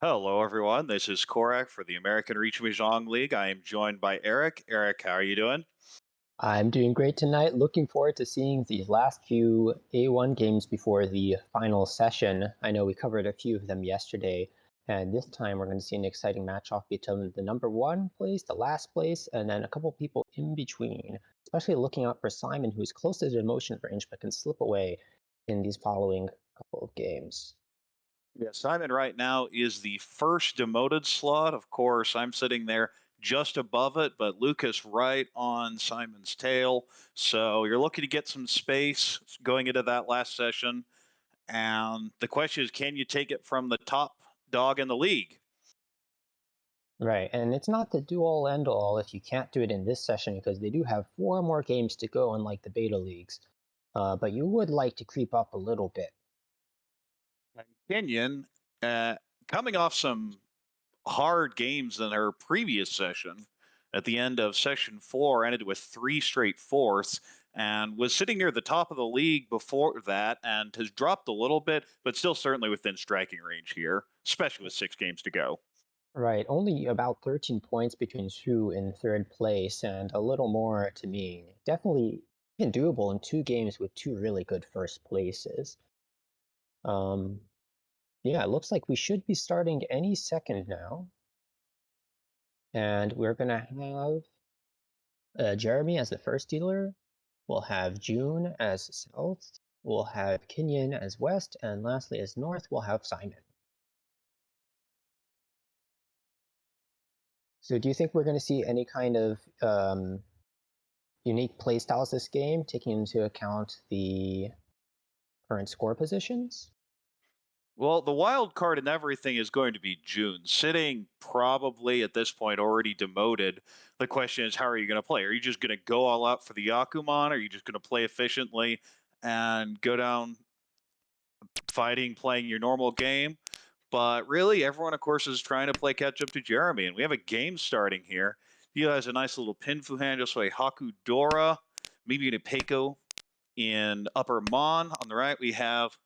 Hello, everyone. This is Korak for the American Reach Mahjong League. I am joined by Eric. Eric, how are you doing? I'm doing great tonight. Looking forward to seeing these last few A1 games before the final session. I know we covered a few of them yesterday, and this time we're going to see an exciting match-off between the number one place, the last place, and then a couple people in between. Especially looking out for Simon, who's close to the demotion range but can slip away in these following couple of games. Yeah, Simon right now is the first demoted slot. Of course, I'm sitting there just above it, but Lucas right on Simon's tail. So you're looking to get some space going into that last session. And the question is, can you take it from the top dog in the league? Right, and it's not the do-all end-all if you can't do it in this session because they do have four more games to go, unlike the beta leagues. But you would like to creep up a little bit. Kenyon, uh, coming off some hard games in her previous session. At the end of session four, ended with three straight fourths and was sitting near the top of the league before that and has dropped a little bit, but still certainly within striking range here, especially with 6 games to go. Right, only about 13 points between Shu in third place, and a little more to me. Definitely even doable in two games with two really good first places. Um, yeah, it looks like we should be starting any second now. And we're gonna have Jeremy as the first dealer. We'll have June as south. We'll have Kenyon as west, and lastly as north, we'll have Simon. So do you think we're going to see any kind of unique playstyles this game, taking into account the current score positions? Well, the wild card and everything is going to be June, sitting probably at this point already demoted. The question is, how are you going to play? Are you just going to go all out for the Yakuman? Are you just going to play efficiently and go down fighting, playing your normal game? But really, everyone, of course, is trying to play catch up to Jeremy, and we have a game starting here. He has a nice little Pinfu hand, just like Haku Dora, maybe an Peiko in upper Mon. On the right, we have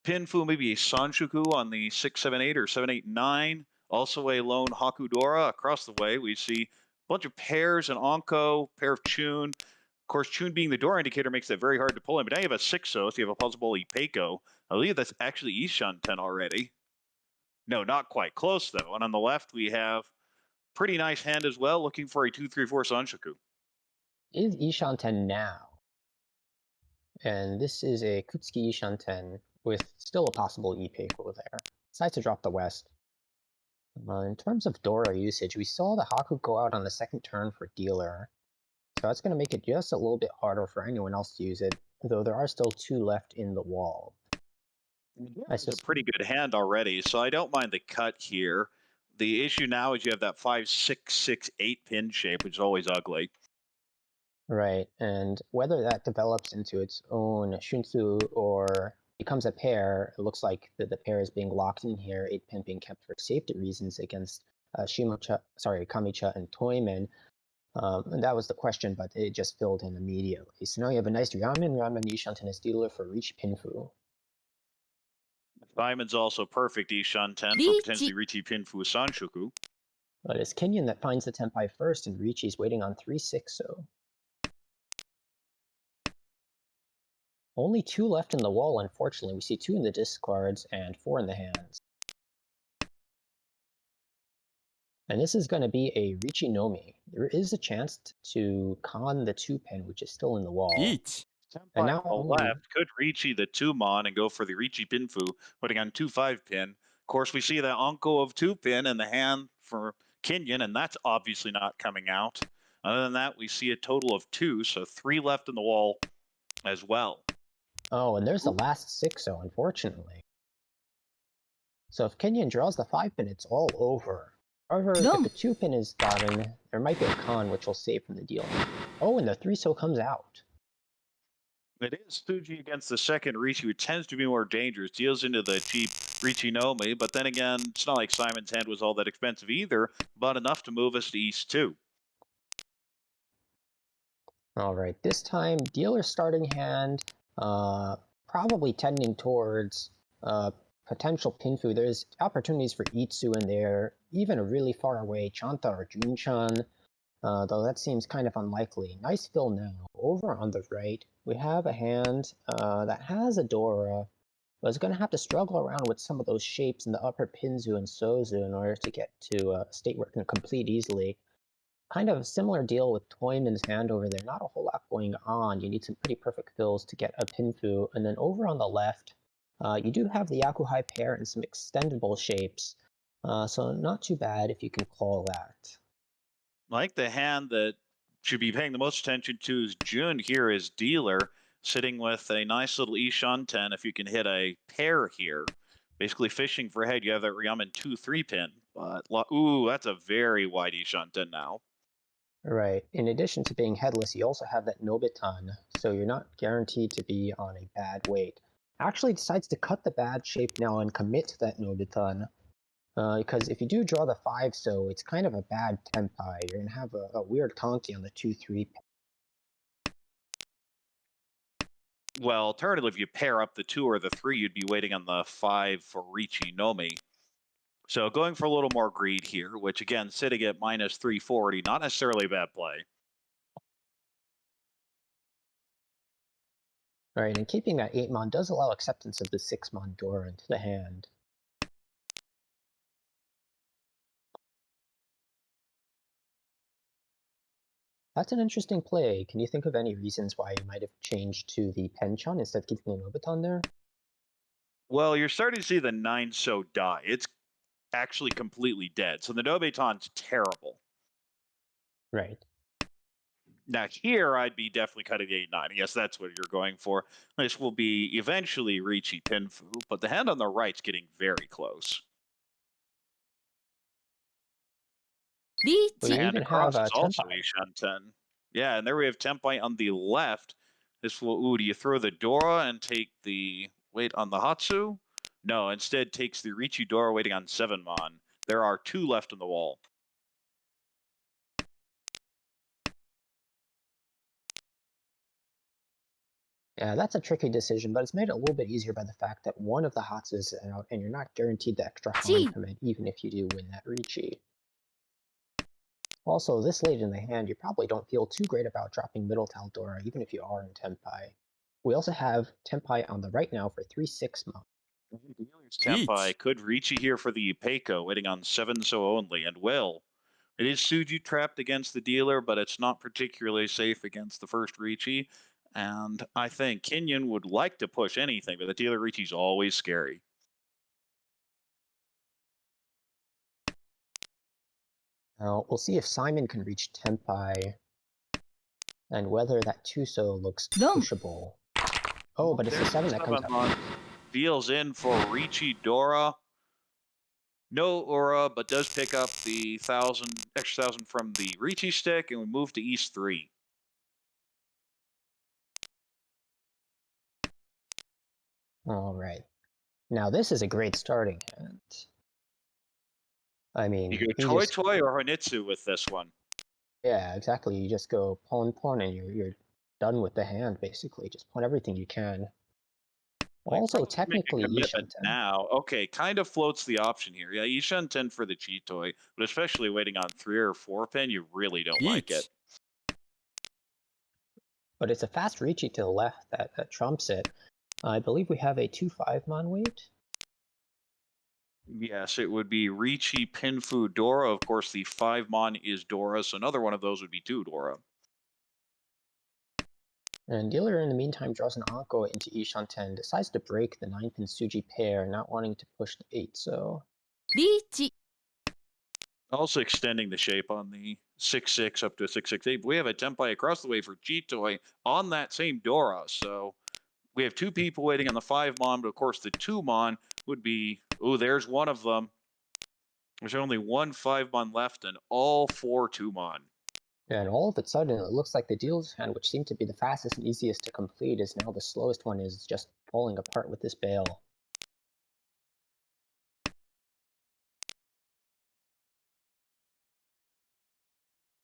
Pinfu, maybe a Sanshuku on the 678 or 789. Also a lone Hakudora. Across the way, we see a bunch of pairs, an Onko, pair of Chun. Of course, Chun being the door indicator makes it very hard to pull in. But now you have a 6-0, so you have a possible Ipeiko. I believe that's actually Ishan 10 already. No, not quite close, though. And on the left, we have pretty nice hand as well, looking for a 2-3-4 Sanshuku. Is Ishanten now? And this is a Kutsuki Ishanten with still a possible E-Peiko there. Decides to drop the west. In terms of Dora usage, we saw the Haku go out on the second turn for dealer. So that's going to make it just a little bit harder for anyone else to use it, though there are still two left in the wall. I It's a sus- pretty good hand already, so I don't mind the cut here. The issue now is you have that 5-6-6-8 pin shape, which is always ugly. Right, and whether that develops into its own Shunsu or becomes a pair, it looks like the pair is being locked in here, 8 pin being kept for safety reasons against Kamicha and Toyman. And that was the question, but it just filled in immediately. So now you have a nice Ramen Nishanten as dealer for Reach Pinfu. Diamond's also perfect Ishan 10 for リーチ potentially Richi Pinfu Sanshuku. But it's Kenyon that finds the Tenpai first, and Richi's waiting on 3-6, so. Only two left in the wall, unfortunately. We see two in the discards and four in the hands. And this is going to be a Richi Nomi. There is a chance to con the 2-pin, which is still in the wall. リーチ And Senpai now on the only. left could Richi the 2-mon and go for the Richi Pinfu, putting on 2-5 pin. Of course, we see the Anko of 2 pin in the hand for Kenyon, and that's obviously not coming out. Other than that, we see a total of 2, so 3 left in the wall as well. Oh, and there's the last 6-0, unfortunately. So if Kenyon draws the 5-pin, it's all over. However, if Done. the 2-pin is gotten, there might be a con which will save from the deal. Oh, and the 3-0 comes out. It is Fuji against the second Richi, who tends to be more dangerous, deals into the cheap Richi Nomi, but then again, it's not like Simon's hand was all that expensive either, but enough to move us to East 2. Alright, this time, dealer starting hand, probably tending towards potential Pinfu, there's opportunities for Itsu in there, even a really far away Chanta or Junchan, though that seems kind of unlikely. Nice fill now. Over on the right, we have a hand that has a Dora, but it's going to have to struggle around with some of those shapes in the upper Pinzu and Sozu in order to get to a state where it can complete easily. Kind of a similar deal with Toyman's hand over there. Not a whole lot going on. You need some pretty perfect fills to get a Pinfu. And then over on the left, you do have the Yakuhai pair and some extendable shapes. So not too bad if you can call that. Like the hand that should be paying the most attention to is Jun here is dealer, sitting with a nice little Ishan 10 if you can hit a pair here. Basically fishing for head, you have that Ryamen 2-3 pin. But, ooh, that's a very wide Ishan 10 now. Right. In addition to being headless, you also have that Nobitan, so you're not guaranteed to be on a bad weight. Actually decides to cut the bad shape now and commit to that Nobitan. Because if you do draw the 5 so, it's kind of a bad tempai. You're going to have a weird Tonki on the 2-3. Well, alternatively, if you pair up the 2 or the 3, you'd be waiting on the 5 for Riichi Nomi. So going for a little more greed here, which again, sitting at minus 340, not necessarily a bad play. Right, and keeping that 8-mon does allow acceptance of the 6-mon Dora into the hand. That's an interesting play. Can you think of any reasons why you might have changed to the Penchon instead of keeping an Nobitan there? Well, you're starting to see the 9 so die. It's actually completely dead. So the Nobeton's terrible. Right. Now here, I'd be definitely cutting the 8-9. Yes, that's what you're going for. This will be eventually Riichi Pinfu, but the hand on the right's getting very close. Well, you And even have across is also Tenpai. Ishan 10. Yeah, and there we have Tempai on the left. This will, ooh, do you throw the Dora and take the wait on the Hatsu? No, instead takes the Riichi Dora waiting on 7-mon. There are 2 left on the wall. Yeah, that's a tricky decision, but it's made it a little bit easier by the fact that one of the Hots is out, and you're not guaranteed the extra Han from it, even if you do win that Riichi. Also, this late in the hand, you probably don't feel too great about dropping middle Taldora, even if you are in Tenpai. We also have Tenpai on the right now for 3-6-mon. Tempai could Riichi here for the Peiko, waiting on 7 so only, and will. It is Suju trapped against the dealer, but it's not particularly safe against the first Riichi. And I think Kenyon would like to push anything, but the dealer Riichi's always scary. Now, we'll see if Simon can reach Tenpai, and whether that Tuso looks pushable. Oh, but it's the 7 that comes out. Feels in for Riichi Dora. No aura, but does pick up the extra 1,000 from the Riichi stick, and we move to East 3. All right. Now, this is a great starting hand. I mean, You go he Toy just, Toy or Honitsu with this one. yeah, exactly. You just go pawn, and you're done with the hand, basically. Just pawn everything you can. Like, Also, probably make a technically, commitment Ishan 10. now. Okay, kind of floats the option here. Yeah, Ishan 10 for the Chitoi, but especially waiting on 3 or 4 pin, you really don't like it. But it's a fast Riichi to the left that trumps it. I believe we have a 2-5-mon wait. Yes, it would be Riichi, Pinfu, Dora. Of course, the 5-mon is Dora, so another one of those would be 2 Dora. And dealer in the meantime draws an Anko into Ishan 10, decides to break the 9-pin Suji pair, not wanting to push the 8, so... Also extending the shape on the 6-6 up to a 6-6-8. We have a Tempai across the way for Chitoi on that same Dora, so we have 2 people waiting on the 5-mon, but of course the 2-mon would be, oh, there's one of them. There's only one 5-mon left and all 4 2-mon. And all of a sudden, it looks like the dealer's hand, which seemed to be the fastest and easiest to complete, is now the slowest one, is just falling apart with this bail.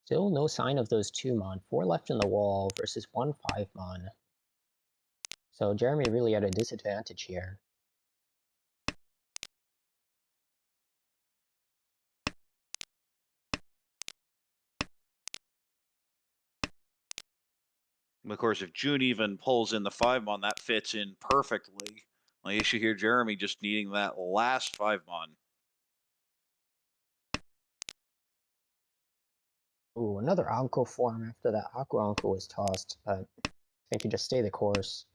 Still no sign of those 2-mon, 4 left in the wall versus 1 5-mon. So Jeremy really at a disadvantage here. Of course, if June even pulls in the 5-mon, that fits in perfectly. My issue here, Jeremy, just needing that last 5-mon. Ooh, another Anko form after that Aqua Anko was tossed, but I think you just stay the course.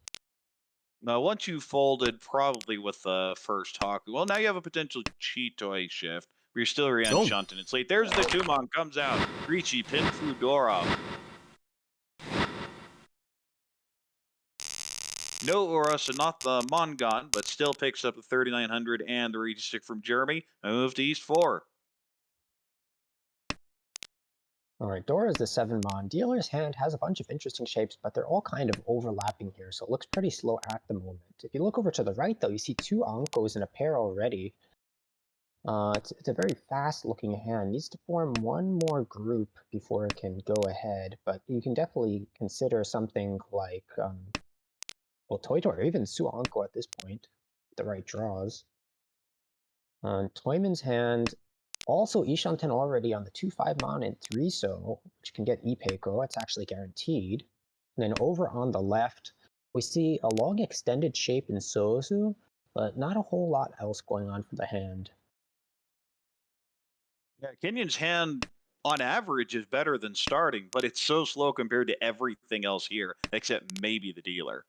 Now, once you folded, probably with the first Haku, well, now you have a potential Chitoi shift. But you're still Done. Shunt, and it's late. There's the Tumon, comes out. Ricci, Pinfu, Dora. No Ura, so not the Mongon, but still picks up the 3900 and the Ricci stick from Jeremy. I move to East 4. Alright, Dora is the 7-mon. Dealer's hand has a bunch of interesting shapes, but they're all kind of overlapping here, so it looks pretty slow at the moment. If you look over to the right, though, you see 2 Ankos in a pair already. It's a very fast-looking hand. Needs to form one more group before it can go ahead, but you can definitely consider something like, well, Toitor, or even Suanko at this point, the right draws. Toyman's hand, also Ishanten already on the 2-5-mon and 3-so, which can get Ipeiko, it's actually guaranteed. And then over on the left, we see a long extended shape in Sozu, but not a whole lot else going on for the hand. Yeah, Kenyon's hand, on average, is better than starting, but it's so slow compared to everything else here, except maybe the dealer.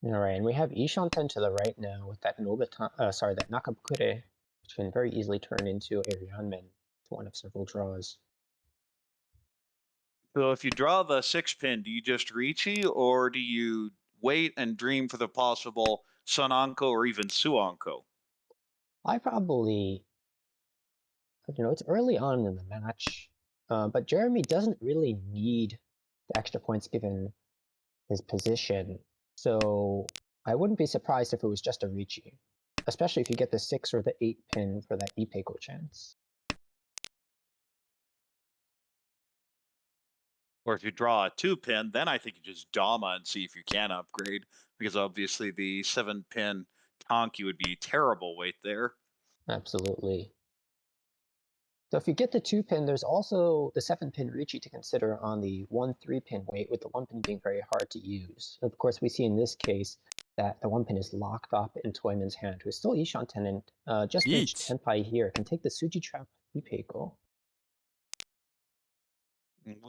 Alright, and we have Ishanten to the right now with that that Nakabukure, which can very easily turn into a Ryanman to one of several draws. So if you draw the 6-pin, do you just Ricci, or do you wait and dream for the possible Sunanko or even Suanko? I probably, it's early on in the match, but Jeremy doesn't really need the extra points given his position, so I wouldn't be surprised if it was just a Ricci, especially if you get the 6 or the 8 pin for that Ipeiko chance. Or if you draw a 2-pin, then I think you just Dama and see if you can upgrade, because obviously the 7-pin Tonki would be terrible weight there. Absolutely. So if you get the 2 pin, there's also the 7 pin Ricci to consider on the 1-3 pin weight, with the 1 pin being very hard to use. Of course, we see in this case that the 1 pin is locked up in Toyman's hand, who is still Ishanten, and just mage Yeet. Tenpai here can take the Suji Trap Ipeiko.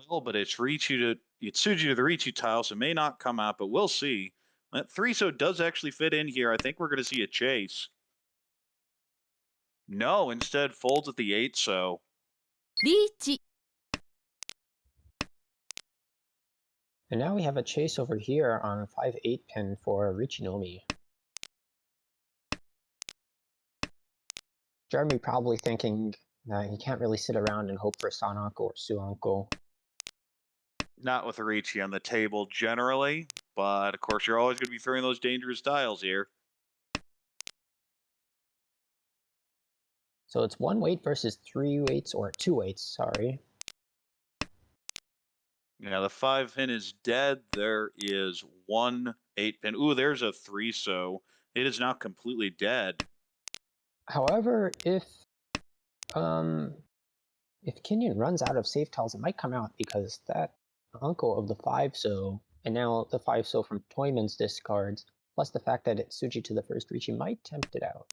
Well, but it's Tsuji to the Ricci tile, so may not come out, but we'll see. That 3-so does actually fit in here. I think we're going to see a chase. No, instead folds at the 8-so. リーチ And now we have a chase over here on 5-8 pin for Richinomi. Jeremy probably thinking that he can't really sit around and hope for Sanako or Suanko. Not with a Ricci on the table generally, but of course you're always going to be throwing those dangerous tiles here. So it's 1 weight versus 3 weights, or 2 weights, sorry. Yeah, the 5-pin is dead. There is 1 8-pin. Ooh, there's a 3-so. It is now completely dead. However, if Kenyon runs out of safe tiles, it might come out, because that uncle of the 5-so, and now the 5-so from Toyman's discards, plus the fact that it's Suji to the first Ricci, might tempt it out.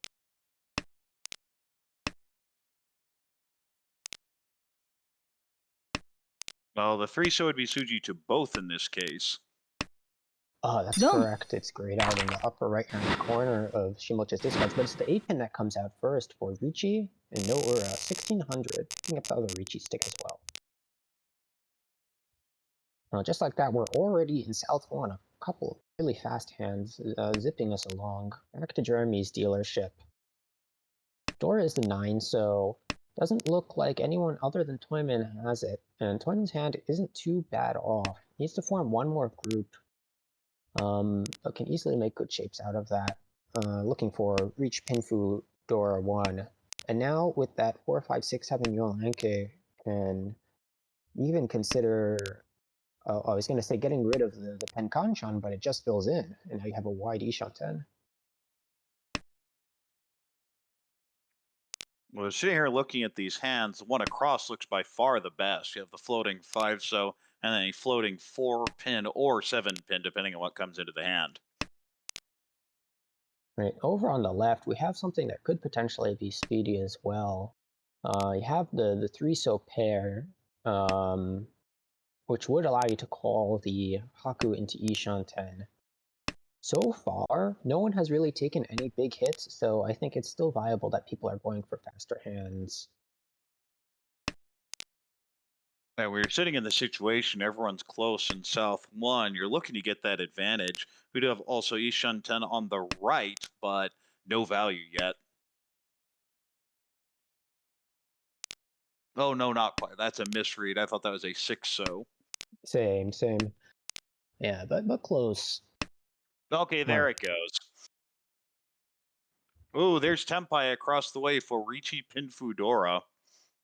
Well, the 3-so would be Suji to both in this case. Oh, that's Done. correct. It's grayed out in the upper right-hand corner of Shimocha's discards, but it's the 8-pin that comes out first for Ricci, and no Ura, 1600, picking up the other Ricci stick as well. Just like that, we're already in South 1, a couple of really fast hands zipping us along. Back to Jeremy's dealership. Dora is the 9, so doesn't look like anyone other than Toyman has it, and Toyman's hand isn't too bad off. Needs to form one more group, but can easily make good shapes out of that. Looking for Reach Pinfu Dora 1. And now with that 4, 5, 6, 7 Yolanke, can even consider, I was going to say getting rid of the Penkanchan, but it just fills in, and now you have a wide Ishanten. Well, sitting here looking at these hands, the one across looks by far the best. You have the floating 5-so and then a floating 4 pin or 7 pin, depending on what comes into the hand. Right. Over on the left, we have something that could potentially be speedy as well. You have the three so pair, um, which would allow you to call the Haku into Ishanten. So far, no one has really taken any big hits, so I think it's still viable that people are going for faster hands. Now, we're sitting in the situation, everyone's close in South 1. You're looking to get that advantage. We do have also Ishan 10 on the right, but no value yet. Oh, no, not quite. That's a misread. I thought that was a 6 so. Same, same. Yeah, but close. Okay, All there right. it goes. Oh, there's Tempai across the way for Richi Pinfudora.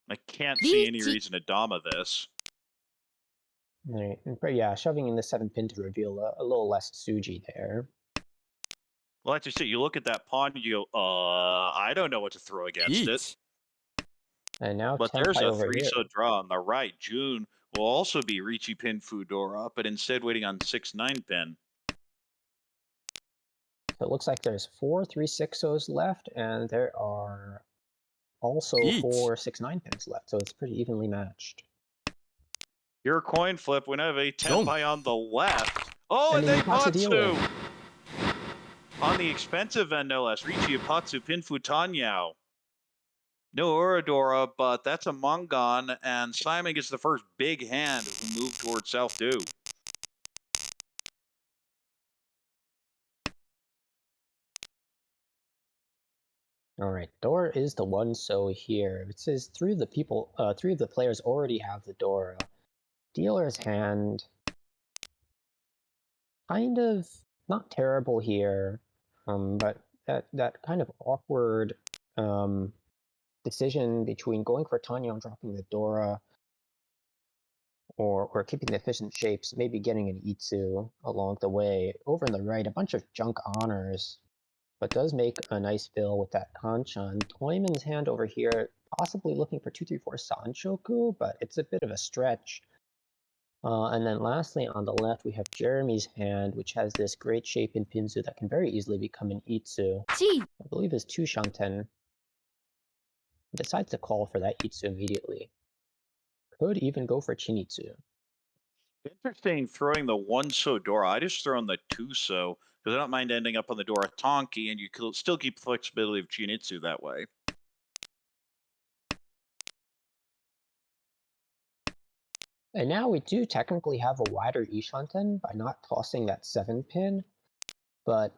I can't see any リーチ reason to Dama this. All right. But yeah, shoving in the 7 pin to reveal a little less Suji there. Well, that's just it. You look at that pawn, you go, I don't know what to throw against it. 1 And now But there's Tenpai a over 3 here. so draw on the right. June will also be Richi Pinfudora, but instead waiting on 6-9 pin. So it looks like there's 4 3 6-0s left, and there are also リーチ 4 6 9 pins left, so it's pretty evenly matched. Your coin flip, we have a Tenpai on the left. Oh, And and the they Ipatsu dealer. Patsu! On the expensive end, no less. Richi Ipatsu Pinfu Tanyao. No Uradora, but that's a Mongon, and Simon gets the first big hand as we move towards South Dew. All right, Dora is the one so here. It says three of the players already have the Dora. Dealer's hand, kind of not terrible here, but that kind of awkward decision between going for Tanya and dropping the Dora, or keeping the efficient shapes, maybe getting an Itsu along the way. Over on the right, a bunch of junk honors, but does make a nice fill with that Kanchan. Toyman's hand over here, possibly looking for 234 Sanshoku, but it's a bit of a stretch. And then lastly, on the left, we have Jeremy's hand, which has this great shape in Pinzu that can very easily become an Itsu. 1 I believe is 2 Shanten. Decides to call for that Itsu immediately. Could even go for Chinitsu. Interesting throwing the 1 so Dora. I just throw in the 2 so, because I don't mind ending up on the Dora Tonki, and you can still keep flexibility of Chinitsu that way. And now we do technically have a wider Ishanten by not tossing that 7 pin, but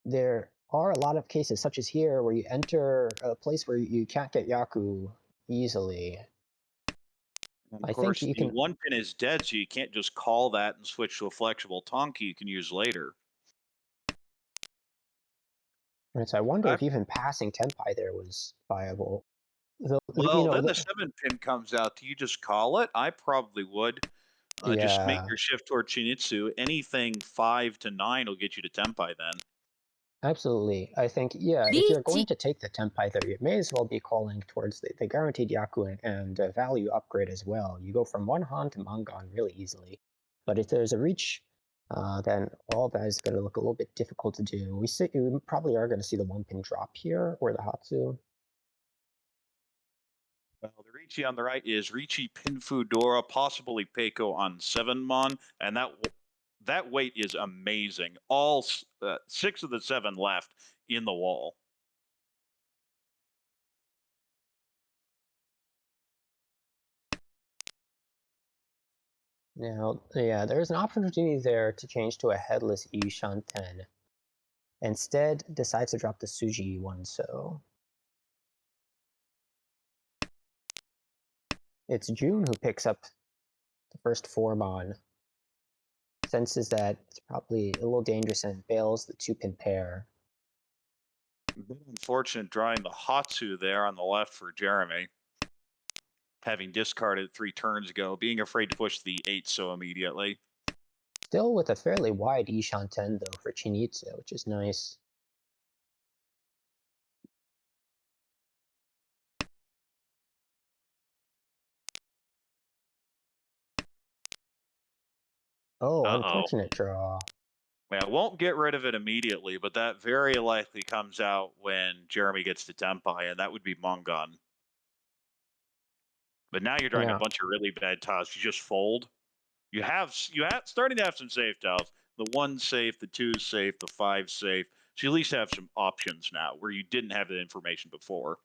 there are a lot of cases, such as here, where you enter a place where you can't get Yaku easily. And I of think course, you the can 1 pin is dead, so you can't just call that and switch to a flexible Tonki you can use later. Right, so I wonder I if even passing Tenpai there was viable. Though, Well, then the 7 pin comes out. Do you just call it? I probably would. Just make yeah, your shift toward Chinitsu. Anything 5 to 9 will get you to Tempai then. absolutely. I think, yeah, if you're リーチ going to take the Tenpai there, you may as well be calling towards the guaranteed Yaku and value upgrade as well. You go from 1 Han to Mangon really easily. But if there's a reach, then all that is going to look a little bit difficult to do. We probably are going to see the 1 pin drop here, or the Hatsu. Well, the Ricci on the right is Ricci Pinfu Dora, possibly Peiko on 7 Mon, and that weight is amazing. All 6 of the 7 left in the wall. Now, yeah, there's an opportunity there to change to a headless Yushan 10. Instead, decides to drop the Suji one, so it's June who picks up the first 4 Mon. Senses that it's probably a little dangerous and bails the 2-pin pair. Unfortunate drawing the Hatsu there on the left for Jeremy. Having discarded 3 turns ago, being afraid to push the 8 so immediately. Still with a fairly wide Ishan 10 though for Chinitsu, which is nice. Oh, Uh-oh. unfortunate draw. Yeah, I won't get rid of it immediately, but that very likely comes out when Jeremy gets to Tempai, and that would be Mongon. But now you're drawing a Yeah. bunch of really bad tiles. You just fold. You have starting to have some safe tiles. The one safe, the two safe, the five safe. So you at least have some options now where you didn't have the information before.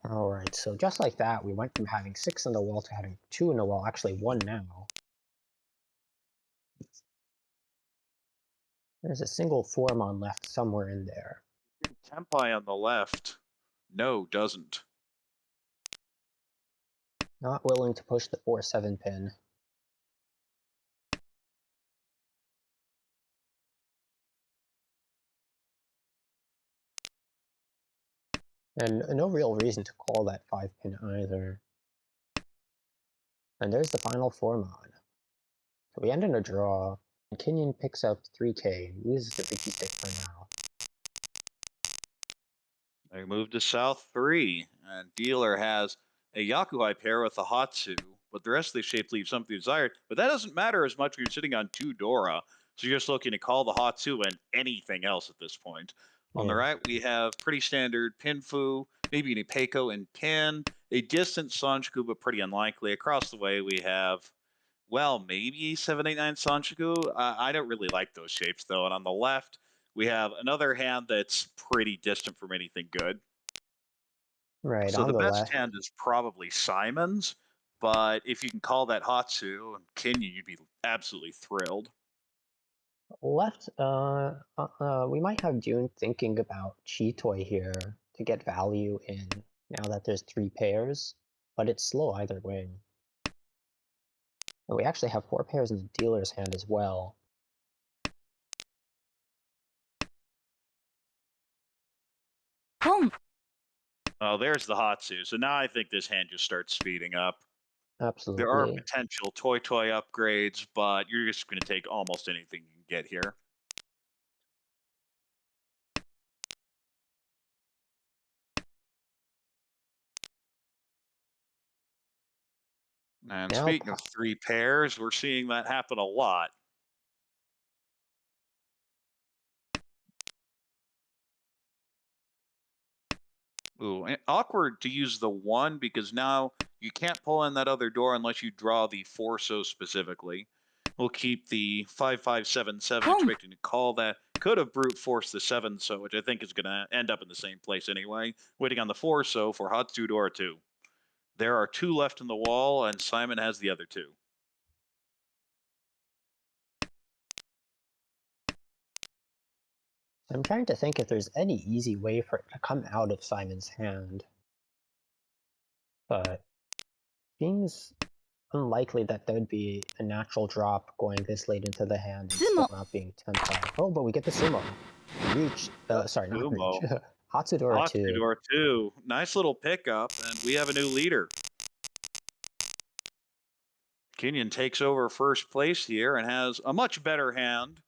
All right. So just like that, we went from having 6 in the wall to having 2 in the wall. Actually, 1 now. There's a single Foreman left somewhere in there. Tempai on the left. No, doesn't. Not willing to push the 4-7 pin. And no real reason to call that 5 pin either. And there's the final Foreman. So we end in a draw, and Kenyon picks up 3k, uses the Ricky pick for now. They move to South 3, and Dealer has a Yakuai pair with a Hatsu, but the rest of the shape leaves something desired. But that doesn't matter as much when you're sitting on 2 Dora, so you're just looking to call the Hatsu and anything else at this point. On the Yeah. right, we have pretty standard Pinfu, maybe an Ipeco and Pin, a distant Sanchiku, but pretty unlikely. Across the way, we have, well, maybe 789 Sanchiku. I don't really like those shapes, though. And on the left, we have another hand that's pretty distant from anything good. Right, So on the the best left. hand is probably Simon's, but if you can call that Hatsu and Kinyu, you'd be absolutely thrilled. Left, we might have June thinking about Chitoy here to get value in now that there's 3 pairs, but it's slow either way. And we actually have 4 pairs in the dealer's hand as well. Home. Oh, there's the Hatsu. So now I think this hand just starts speeding up. There are Absolutely. potential toy upgrades, but you're just going to take almost anything you can get here. And Now, speaking of 3 pairs, we're seeing that happen a lot. Ooh, awkward to use the 1 because now you can't pull in that other door unless you draw the 4 so specifically. We'll keep the 5577, Home. expecting to call that. Could have brute forced the 7 so, which I think is going to end up in the same place anyway. Waiting on the 4 so for Hatsu Door 2. There are 2 left in the wall, and Simon has the other 2. I'm trying to think if there's any easy way for it to come out of Simon's hand. But seems unlikely that there would be a natural drop going this late into the hand and still Sumo. not being Tenpai. Oh, but we get the Sumo. Reach, sorry, not Reach. Sumo. Hatsudora Hatsu 2. Door 2. Nice little pickup, and we have a new leader. Kenyon takes over first place here and has a much better hand.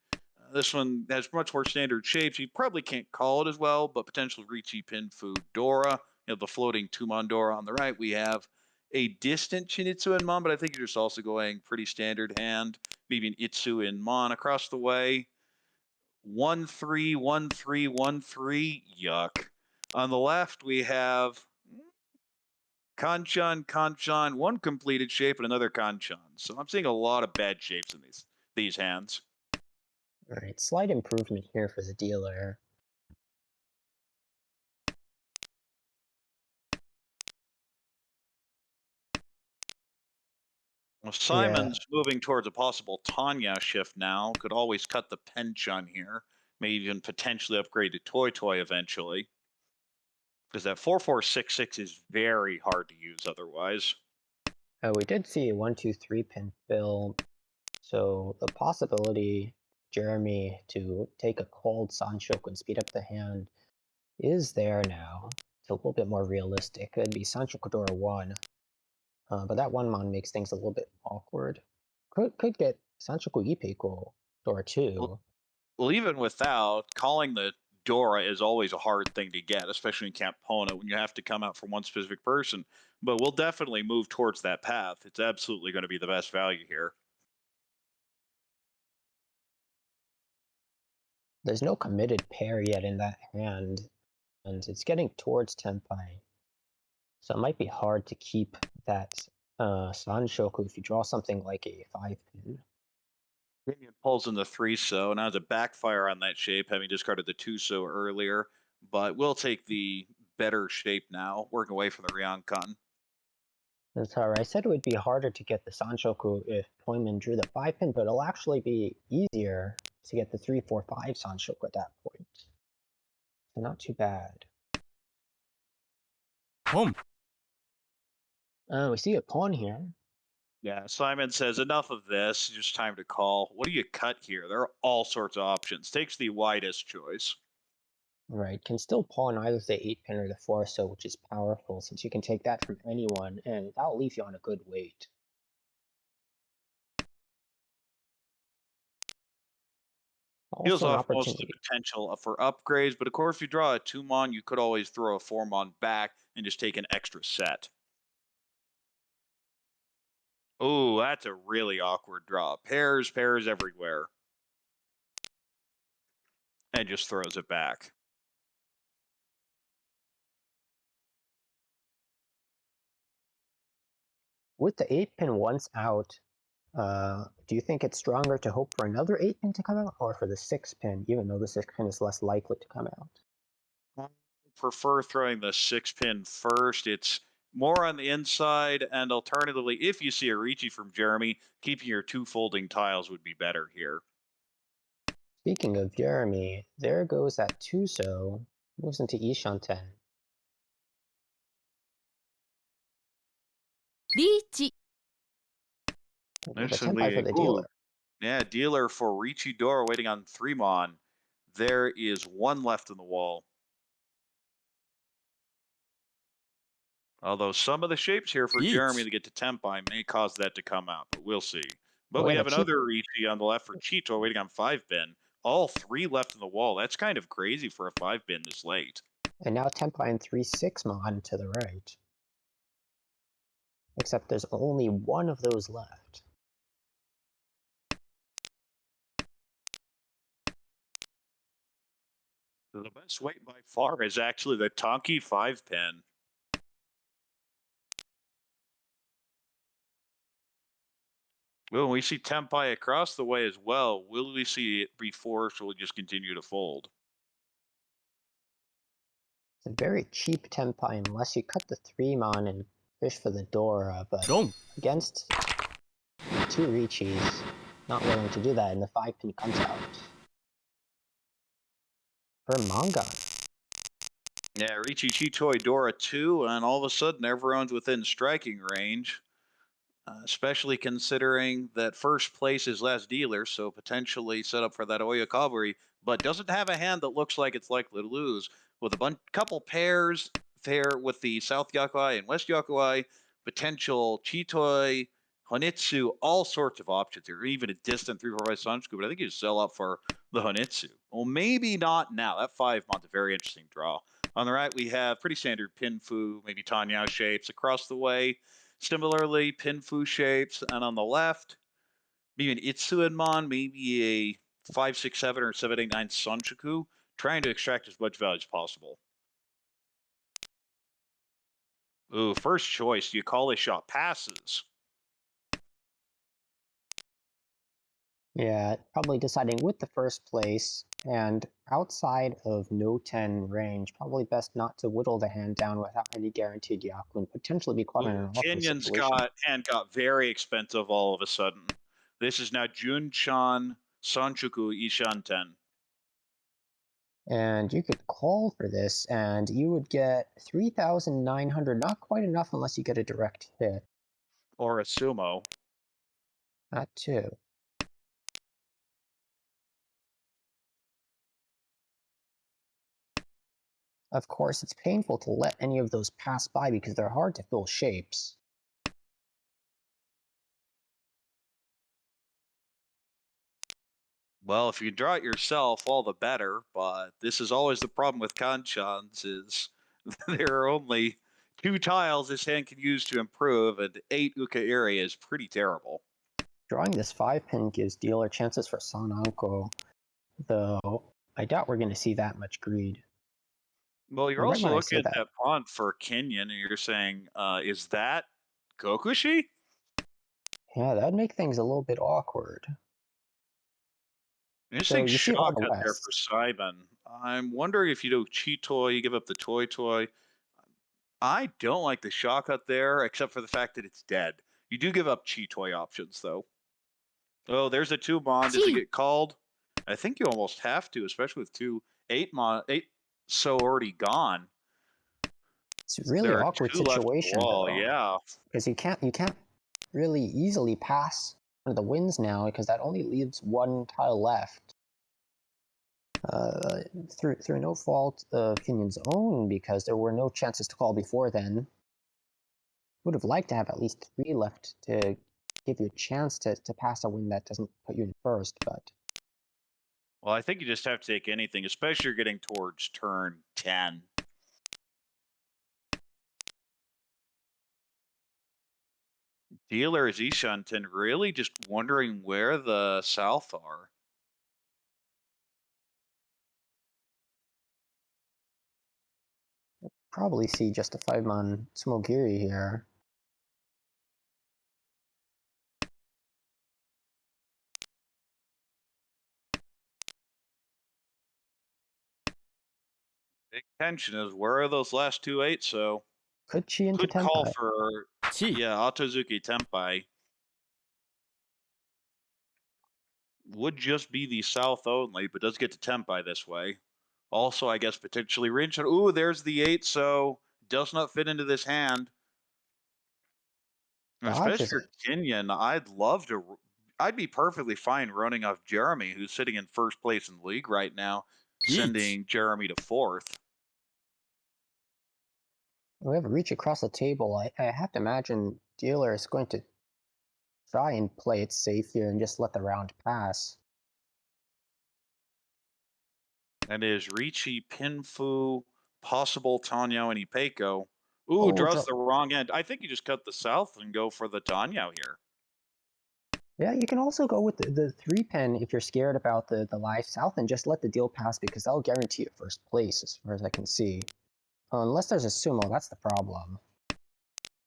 This one has much more standard shapes. You probably can't call it as well, but potential Ricci Pinfu Dora. You know, the floating Tumon Dora on the right. We have a distant Chinitsu in Mon, but I think you're just also going pretty standard hand. Maybe an Itsu in Mon across the way. 1-3, 1-3, 1-3. Yuck. On the left, we have Kanchan, Kanchan, one completed shape and another Kanchan. So I'm seeing a lot of bad shapes in these hands. Alright, slight improvement here for the dealer. Well, Yeah, Simon's moving towards a possible Tanya shift now. Could always cut the Penchun here. May even potentially upgrade to Toy eventually. Because that 4466 is very hard to use otherwise. we did see a 1-2-3 pin fill, so the possibility Jeremy to take a cold Sanchoku and speed up the hand is there now. It's a little bit more realistic. It'd be Sanchoku Dora 1. But that 1-mon makes things a little bit awkward. Could get Sanchoku Ipeiko Dora Well, 2. Well, even without calling the Dora is always a hard thing to get, especially in Camp Pona when you have to come out from one specific person. But we'll definitely move towards that path. It's absolutely going to be the best value here. There's no committed pair yet in that hand, and it's getting towards Tenpai. So it might be hard to keep that Sanshoku if you draw something like a 5-pin. Damien pulls in the 3 so. Now it's a backfire on that shape, having discarded the 2 so earlier. But we'll take the better shape now, working away from the Ryokan. That's alright. I said it would be harder to get the Sanshoku if Toyman drew the 5-pin, but it'll actually be easier to get the 3-4-5 Sanshoku at that point. So not too bad. Home. We see a pawn here. Yeah, Simon says, enough of this. Just time to call. What do you cut here? There are all sorts of options. Takes the widest choice. Right, can still pawn either the 8-pin or the 4-so, which is powerful since you can take that from anyone, and that'll leave you on a good weight. Peels Also an off most of the opportunity. potential for upgrades, but of course, if you draw a 2-mon, you could always throw a 4-mon back and just take an extra set. Oh, that's a really awkward draw. Pairs everywhere. And just throws it back. With the 8-pin once out, do you think it's stronger to hope for another 8-pin to come out, or for the 6-pin, even though the 6-pin is less likely to come out? I prefer throwing the 6-pin first. It's more on the inside, and alternatively, if you see a Ricci from Jeremy, keeping your 2 folding tiles would be better here. Speaking of Jeremy, there goes that 2-so, moves into Ishanten. Reach. The Tenpai Basically, for the ooh, dealer. yeah, dealer for Ricci Dora waiting on 3-mon. There is 1 left in the wall. Although some of the shapes here for Jeremy Reach. to get to Tempai may cause that to come out, but we'll see. But Oh, we and a have cheap. another Ricci on the left for Chito waiting on 5-bin. All 3 left in the wall. That's kind of crazy for a 5-bin this late. And now Tenpai and 3-6-mon to the right. Except there's only one of those left. The best weight by far is actually the Tonki 5-pin. Well, we see Tempai across the way as well. Will we see it before, or will we just continue to fold? It's a very cheap Tenpai unless you cut the 3-mon and fish for the Dora, but Wrong. against 2 Richis, not willing to do that, and the 5-pin comes out. For manga. Yeah, Ricci Chitoi Dora 2, and all of a sudden everyone's within striking range. Especially considering that first place is last dealer, so potentially set up for that Oyakaburi, but doesn't have a hand that looks like it's likely to lose. With a couple pairs there with the South Yakuai and West Yakuai, potential Chitoi, Honitsu, all sorts of options here, even a distant 3-4-5 Sanjuku, but I think you sell up for the Honitsu. Well, maybe not now. That 5-month, a very interesting draw. On the right, we have pretty standard Pinfu, maybe Tanyao shapes across the way. Similarly, Pinfu shapes, and on the left, maybe an Itsuenmon, maybe a 5-6-7 or 7-8-9 Sanchoku, trying to extract as much value as possible. Ooh, first choice, you call a shot passes. Yeah, probably deciding with the first place, and outside of no 10 range, probably best not to whittle the hand down without any guaranteed Yaku and potentially be caught in an awkward Kenyon's situation. hand got very expensive all of a sudden. This is now Junchan Sanchoku Ishanten. And you could call for this, and you would get 3,900, not quite enough unless you get a direct hit. Or a sumo. That too. Of course, it's painful to let any of those pass by because they're hard to fill shapes. Well, if you can draw it yourself, all the better. But this is always the problem with Kanchans is there are only two tiles this hand can use to improve, and eight Uka area is pretty terrible. Drawing this 5-pin gives dealer chances for Sananko, though I doubt we're going to see that much greed. Well, you're And right also when I looking say at that, that pawn for Kenyan, and you're saying, is that Kokushi? yeah, that'd make things a little bit awkward. So Interesting you see it on shot the cut there for west. Simon. I'm wondering if you do Cheetoy, you give up the Toy Toy. I don't like the shot cut there, except for the fact that it's dead. You do give up Cheetoy options, though. Oh, there's a 2 mon. Does it Gee. get called? I think you almost have to, especially with 8 so already gone. It's a really There are awkward 2 left in the situation wall, though, yeah. because you can't really easily pass one of the wins now because that only leaves one tile left. Through no fault of Kenyon's own, because there were no chances to call before then. Would have liked to have at least 3 left to give you a chance to pass a win that doesn't put you in first, but Well, I think you just have to take anything, especially you're getting towards turn 10. Dealer is Ishanten really just wondering where the south are. probably see just a 5-man Smogiri here. Big tension is where are those last 2 8? So Could chi into could call Tenpai? for, Gee. yeah, Otozuki Tempai. Would just be the south only, but does get to Tempai this way. Also, I guess potentially Rinchen. Ooh, there's the 8, so does not fit into this hand. Especially Dodges for it. Kenyan, I'd be perfectly fine running off Jeremy, who's sitting in first place in the league right now, Yeet. sending Jeremy to fourth. We have a reach across the table. I have to imagine dealer is going to try and play it safe here and just let the round pass. And is Ricci, Pinfu, possible Tanyao, and Ipeco. Ooh, Oh, draws the wrong end. I think you just cut the south and go for the Tanyao here. yeah, you can also go with the 3-pin if you're scared about the live south and just let the deal pass because that'll guarantee you first place as far as I can see. Unless there's a sumo, that's the problem.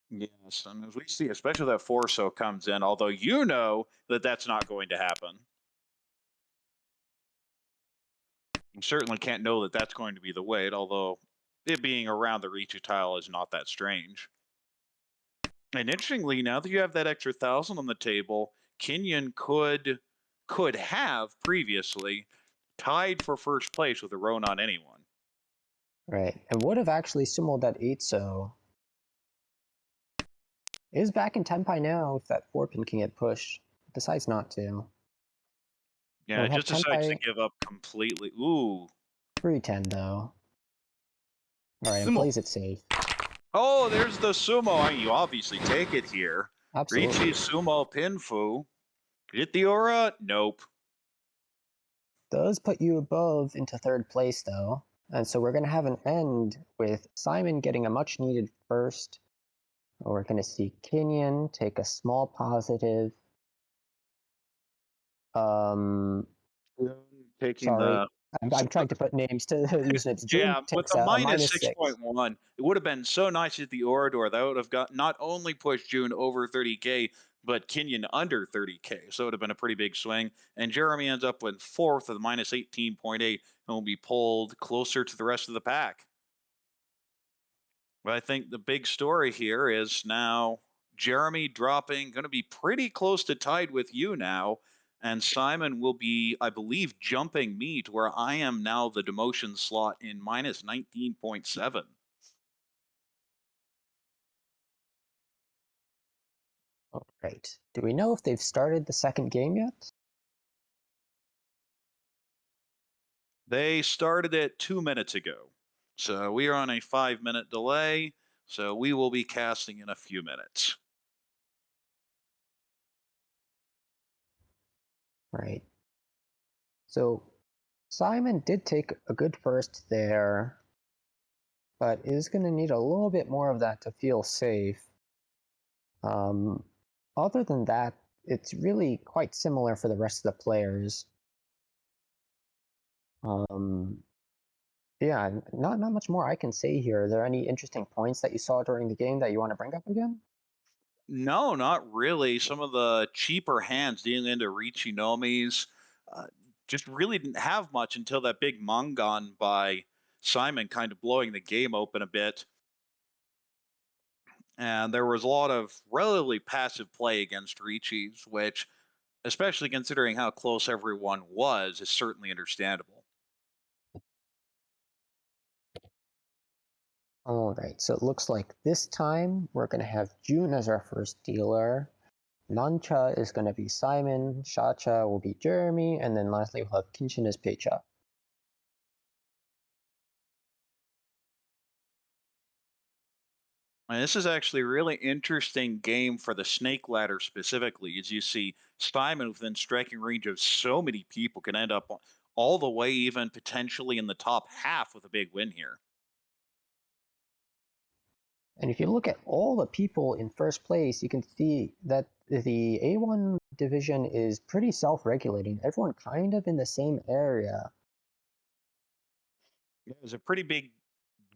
Yes, and as we see, especially that Forso comes in, although you know that that's not going to happen. You certainly can't know that that's going to be the weight, although it being around the Ricci tile is not that strange. And interestingly, now that you have that extra 1,000 on the table, Kenyon could have previously tied for first place with a roan on anyone. Right, and would have actually sumoed that 8, so is back in Tenpai now if that 4-pin can get pushed. Decides not to. And Yeah, we have just decides to Tenpai give up completely. Ooh. 3-10 though. Alright, and Sumo. plays it safe. Oh, there's the sumo. You obviously take it here. Absolutely. Ricci sumo pinfu. Get the aura? Nope. Does put you above into 3rd place though. And so we're going to have an end with Simon getting a much needed first. We're going to see Kenyon take a small positive. Taking Sorry, the I'm trying to put names to usernames. June yeah, with takes the a minus -6. 6.1, it would have been so nice at the Orador. That would have got not only pushed June over 30K, but Kenyon under 30K. So it would have been a pretty big swing. And Jeremy ends up with fourth with minus 18.8 and will be pulled closer to the rest of the pack. But I think the big story here is now Jeremy dropping, going to be pretty close to tied with you now. And Simon will be, I believe, jumping me to where I am now the demotion slot in minus 19.7. Oh, great. Do we know if they've started the second game yet? They started it 2 minutes ago. So we are on a 5 minute delay. So we will be casting in a few minutes. Right. So Simon did take a good first there, but is going to need a little bit more of that to feel safe. Other than that, it's really quite similar for the rest of the players. Yeah, not much more I can say here. Are there any interesting points that you saw during the game that you want to bring up again? No, not really. Some of the cheaper hands dealing into Richinomi's uh, just really didn't have much until that big Mangan by Simon kind of blowing the game open a bit. And there was a lot of relatively passive play against Ricci's, which, especially considering how close everyone was, is certainly understandable. All right, so it looks like this time we're going to have June as our first dealer. Nancha is going to be Simon, Shacha will be Jeremy, and then lastly we'll have Kinshin as Peicha. And this is actually a really interesting game for the snake ladder specifically, as you see Simon within striking range of so many people can end up all the way even potentially in the top half with a big win here. And if you look at all the people in first place, you can see that the A1 division is pretty self-regulating. Everyone kind of in the same area. There's a pretty big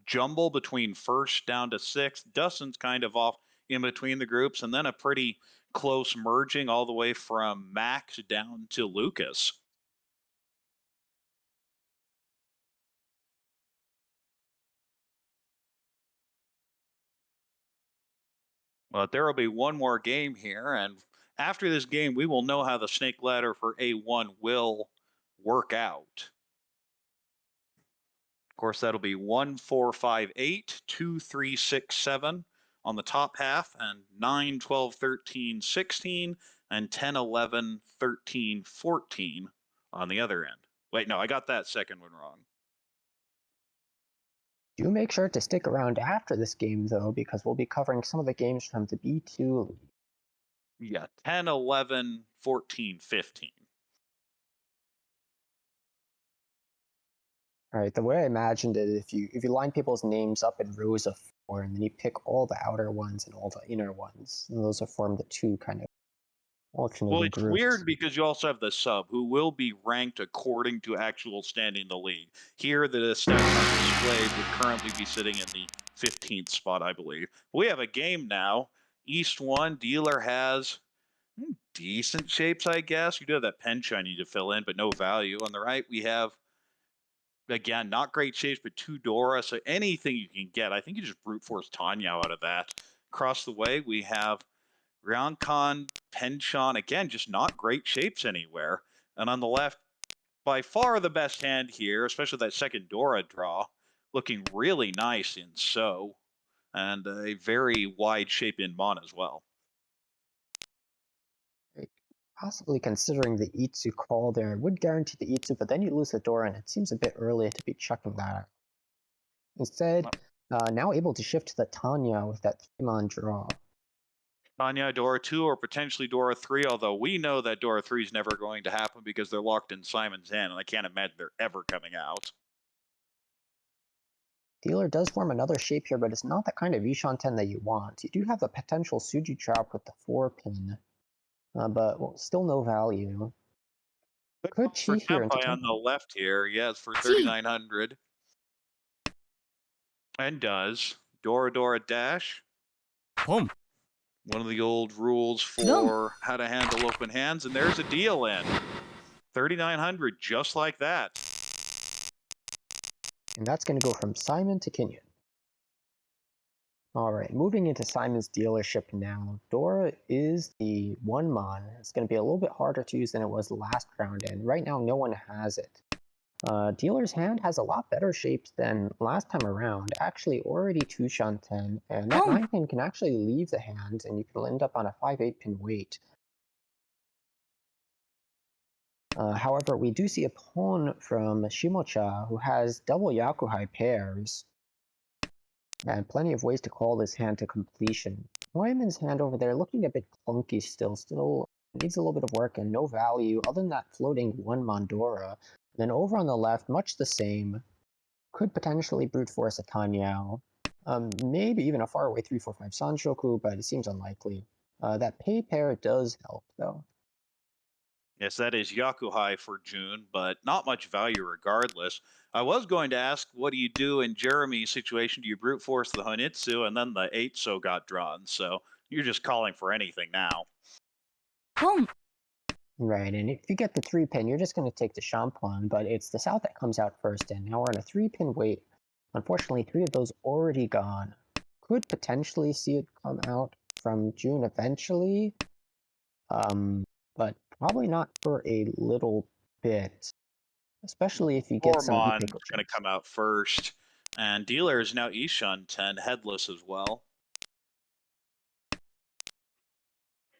jumble between first down to sixth. Dustin's kind of off in between the groups, and then a pretty close merging all the way from Max down to Lucas. But there will be one more game here, and after this game, we will know how the snake ladder for A1 will work out. Of course, that'll be 1, 4, 5, 8, 2, 3, 6, 7 on the top half, and 9, 12, 13, 16, and 10, 11, 13, 14 on the other end. Wait, no, I got that second one wrong. Do make sure to stick around after this game, though, because we'll be covering some of the games from the B2 League. Yeah, 10, 11, 14, 15. All right, the way I imagined it, if you line people's names up in rows of 4, and then you pick all the outer ones and all the inner ones, and those will form the two kind of Well, alternating it's groups. weird because you also have the sub who will be ranked according to actual standing in the league. Here, the stats on display would currently be sitting in the 15th spot, I believe. We have a game now. East 1, dealer has decent shapes, I guess. You do have that Pencha I need to fill in, but no value. On the right, we have, again, not great shapes, but 2 Dora. So anything you can get. I think you just brute force Tanya out of that. Across the way, we have Ryankon, Penchon, again, just not great shapes anywhere. And on the left, by far the best hand here, especially that second Dora draw, looking really nice in So, and a very wide shape in Mon as well. Possibly considering the Itsu call there would guarantee the Itsu, but then you lose the Dora, and it seems a bit early to be chucking that out. Instead, now able to shift to the Tanya with that 3-mon draw. Tanya, Dora 2, or potentially Dora 3, although we know that Dora 3 is never going to happen because they're locked in Simon's hand, and I can't imagine they're ever coming out. Dealer does form another shape here, but it's not the kind of Ishanten that you want. You do have the potential Suji trap with the 4-pin, but well, still no value. Could For cheat here into Tempai on the left here, yes, for Gee. 3,900. And does. Dora Dora Dash. Boom. One of the old rules for how to handle open hands, and there's a deal in. 3,900, just like that. And that's going to go from Simon to Kenyon. Alright, moving into Simon's dealership now. Dora is the 1-mon. It's going to be a little bit harder to use than it was last round, and right now no one has it. Dealer's hand has a lot better shapes than last time around. Actually, already 2 Shanten, and that 9-pin can actually leave the hand, and you can end up on a 5-8-pin weight. However, we do see a pawn from Shimocha who has double Yakuhai pairs, and plenty of ways to call this hand to completion. Wyman's hand over there looking a bit clunky still It needs a little bit of work and no value other than that floating 1 Mondora. Then over on the left, much the same. Could potentially brute force a Tanyao. Maybe even a faraway 3/4/5 Sanshoku, but it seems unlikely. That pay pair does help, though. Yes, that is Yakuhai for June, but not much value regardless. I was going to ask, what do you do in Jeremy's situation? Do you brute force the Honitsu and then the 8 so got drawn? So you're just calling for anything now. Home. Right, and if you get the 3-pin, you're just going to take the Champon, but it's the South that comes out first, and now we're on a 3-pin wait. Unfortunately, 3 of those already gone. Could potentially see it come out from June eventually, but probably not for a little bit, especially if you get some Gormon Ipeko is going to chips. come out first, and dealer is now Ishan 10, headless as well.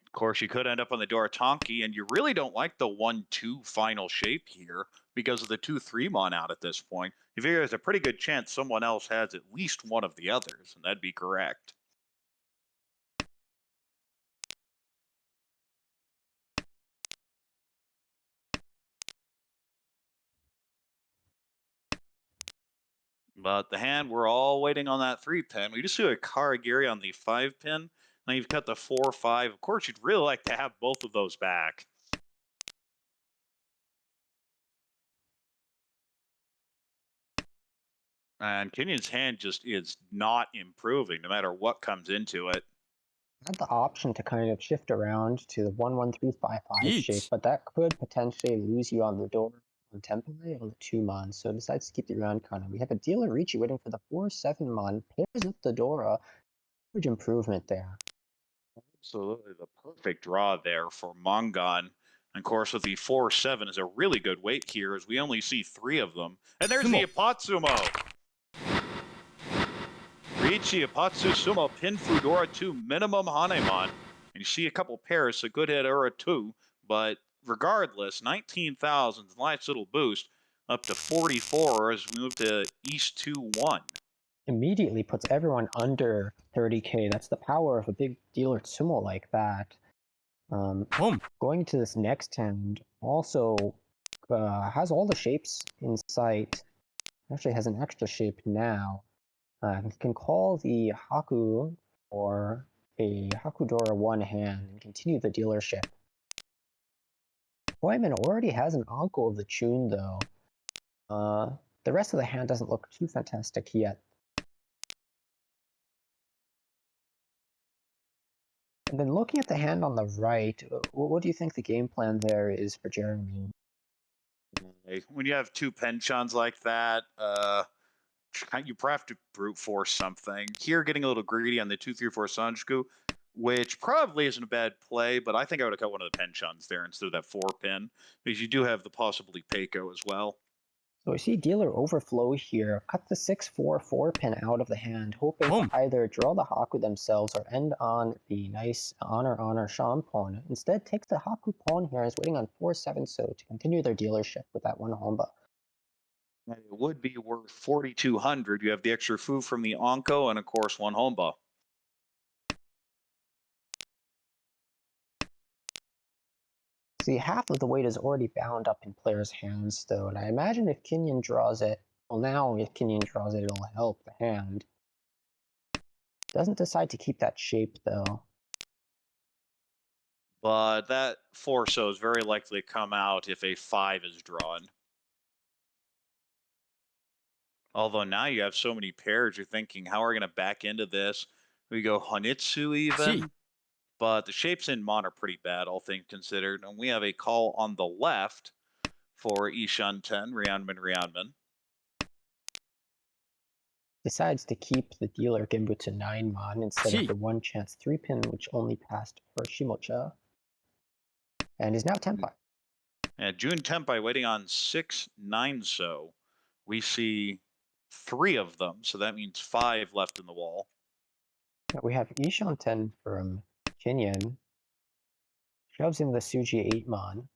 Of course, you could end up on the Dorotonki, and you really don't like the 1-2 final shape here because of the 2-3 mon out at this point. You figure there's a pretty good chance someone else has at least one of the others, and that'd be correct. But the hand, we're all waiting on that 3-pin. We just do a Karagiri on the 5-pin. Now you've cut the 4-5. Of course, you'd really like to have both of those back. And Kenyon's hand just is not improving no matter what comes into it. Had the option to kind of shift around to the 1-1-3-5-5 shape, but that could potentially lose you on the door on Temple on the 2 mon, so decides to keep the round kind of. We have a dealer Ricci waiting for the 4-7 mon, pairs up the Dora. Huge improvement there. Absolutely the perfect draw there for Mongon. And of course, with the 4-7 is a really good weight here as we only see 3 of them. And there's the Apatsumo. Ricci, Apatsu, Sumo, Pin, Fudora 2, minimum Hanemon. And you see a couple pairs, so good hit Ura 2. But regardless, 19,000, nice little boost up to 44 as we move to East 2-1. Immediately puts everyone under 30k. That's the power of a big dealer Sumo like that. Going to this next hand also has all the shapes in sight. Actually has an extra shape now. You can call the Haku for a Hakudora 1 hand and continue the dealership. Boyman already has an Anko of the Chun though. The rest of the hand doesn't look too fantastic yet. And then looking at the hand on the right, what do you think the game plan there is for Jeremy? When you have 2 penchants like that, you probably have to brute force something. Here, getting a little greedy on the 2-3-4 Sanjuku, which probably isn't a bad play, but I think I would have cut one of the penchants there instead of that 4-pin, because you do have the possibly Peiko as well. So we see dealer overflow here, cut the 6-4 pin out of the hand, hoping to either draw the Haku themselves or end on the nice honor Sham pawn. Instead takes the Haku pawn here and is waiting on 4-7 so to continue their dealership with that 1 Honba. And it would be worth 4,200. You have the extra Fu from the Anko and of course 1 Honba. See, half of the weight is already bound up in players' hands, though, and I imagine if Kenyon draws it, well now if Kenyon draws it, it'll help the hand. Doesn't decide to keep that shape, though. But that 4-so is very likely to come out if a 5 is drawn. Although now you have so many pairs, you're thinking, how are we going to back into this? We go Honitsu even. But the shapes in Mon are pretty bad, all things considered. And we have a call on the left for Ishan 10, Ryanman. Decides to keep the dealer Genbutsu 9 mon instead of the 1 chance 3-pin, which only passed for Shimocha. And is now Tenpai. And June Tenpai waiting on 6-9 so. We see 3 of them, so that means 5 left in the wall. We have Ishan 10 from Kenyon. Shoves in the Suji 8 mon.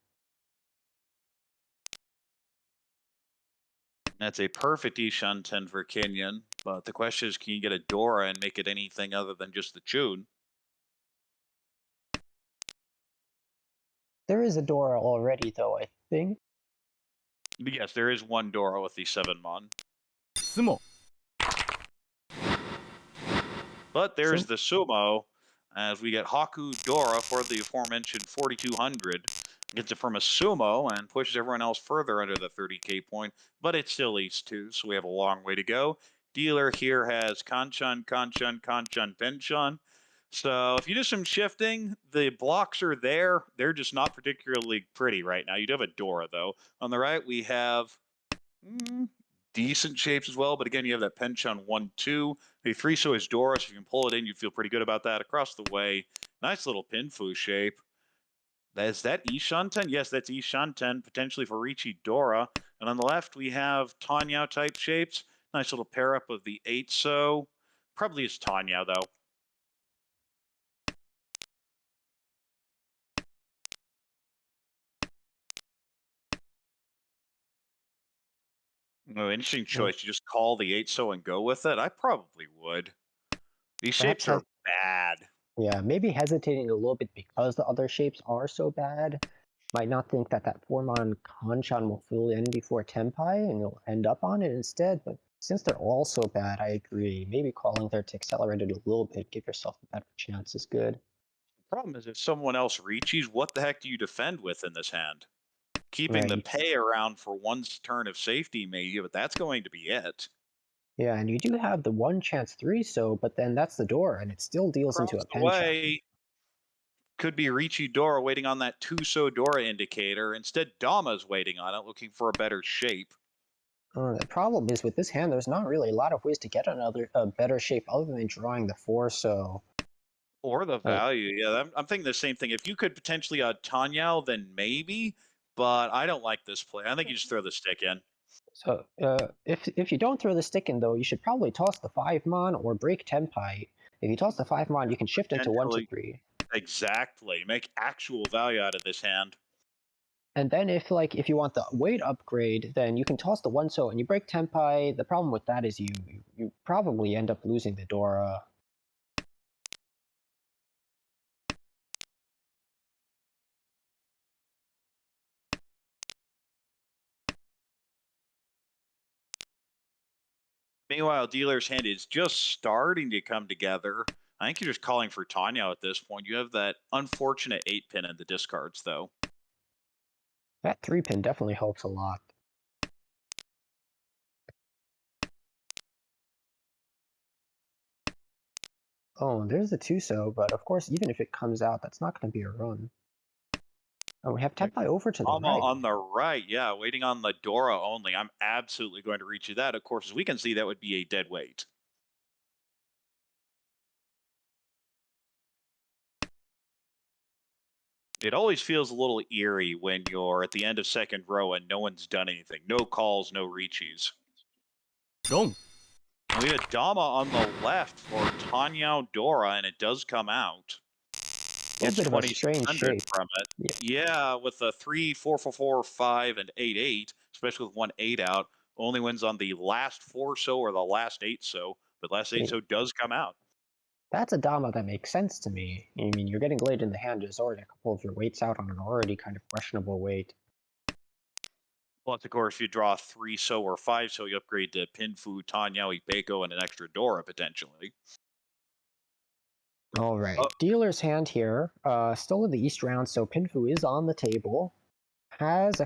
That's a perfect Ishan 10 for Kenyon, but the question is, can you get a Dora and make it anything other than just the Chun? There is a Dora already, though, I think. But yes, there is one Dora with the 7 mon. 相撲 But there's So the Sumo, as we get Haku Dora for the aforementioned 4200. Gets it from a Sumo and pushes everyone else further under the 30k point, but it's still East 2, so we have a long way to go. Dealer here has Kanchan, Kanchan, Kanchan, Penchon. So if you do some shifting, the blocks are there. They're just not particularly pretty right now. You do have a Dora, though. On the right, we have decent shapes as well, but again, you have that Penchon 1-2. The 3 so is Dora, so if you can pull it in, you feel pretty good about that. Across the way, nice little Pinfu shape. Is that Ishanten? Yes, that's Ishanten, potentially for Richi Dora. And on the left, we have Tanyao type shapes. Nice little pair up of the 8 so. Probably is Tanyao, though. Oh, interesting choice. You just call the 8 so and go with it? I probably would. These perhaps shapes are bad. yeah, maybe hesitating a little bit because the other shapes are so bad. Might not think that that Formon Kanchan will fill in before Tenpai and you'll end up on it instead, but since they're all so bad, I agree. Maybe calling there to accelerate it a little bit, give yourself a better chance is good. Problem is, if someone else reaches, what the heck do you defend with in this hand? Keeping the Right. pay around for one's turn of safety, maybe, but that's going to be it. Yeah, and you do have the one chance 3 so, but then that's the door, and it still deals into Across a the penchant. way, could be Richi Dora waiting on that 2 so Dora indicator. Instead, Dama's waiting on it, looking for a better shape. The problem is with this hand, there's not really a lot of ways to get a better shape other than drawing the 4 so. Or the Like, value. Yeah, I'm thinking the same thing. If you could potentially Tanyao, then maybe, but I don't like this play. I think you just throw the stick in. So, if you don't throw the stick in though, you should probably toss the 5 mon or break Tenpai. If you toss the 5 mon, you can shift into 1 to Potentially, 3. exactly. Make actual value out of this hand. And then if you want the weight upgrade, then you can toss the 1 so and you break Tenpai. The problem with that is you probably end up losing the Dora. Meanwhile, Dealer's hand is just starting to come together. I think you're just calling for Tanya at this point. You have that unfortunate 8-pin in the discards, though. That 3-pin definitely helps a lot. Oh, there's the 2 so, but of course, even if it comes out, that's not going to be a run. Oh, we have Tenpai over to the Ama right. on the right, yeah, waiting on the Dora only. I'm absolutely going to reach you that. Of course, as we can see, that would be a dead weight. It always feels a little eerie when you're at the end of second row and no one's done anything. No calls, no reaches. ロン And we have Dama on the left for Tanyao Dora, and it does come out. A Gets little bit of a strange 2,600 shape. from it. Yeah, with the 3, 4, 4, 4, 5, and 8, 8, especially with 1 8 out, only wins on the last 4 so or the last 8 so, but last 8 so does come out. That's a Dama that makes sense to me. I mean, you're getting Glade in the hand, there's already a couple of your weights out on an already kind of questionable weight. Plus, of course, if you draw 3 so or 5 so, you upgrade to Pinfu, Tanyao, Ipeko, and an extra Dora potentially. All right, Oh. Dealer's hand here, still in the East round, so Pinfu is on the table. Has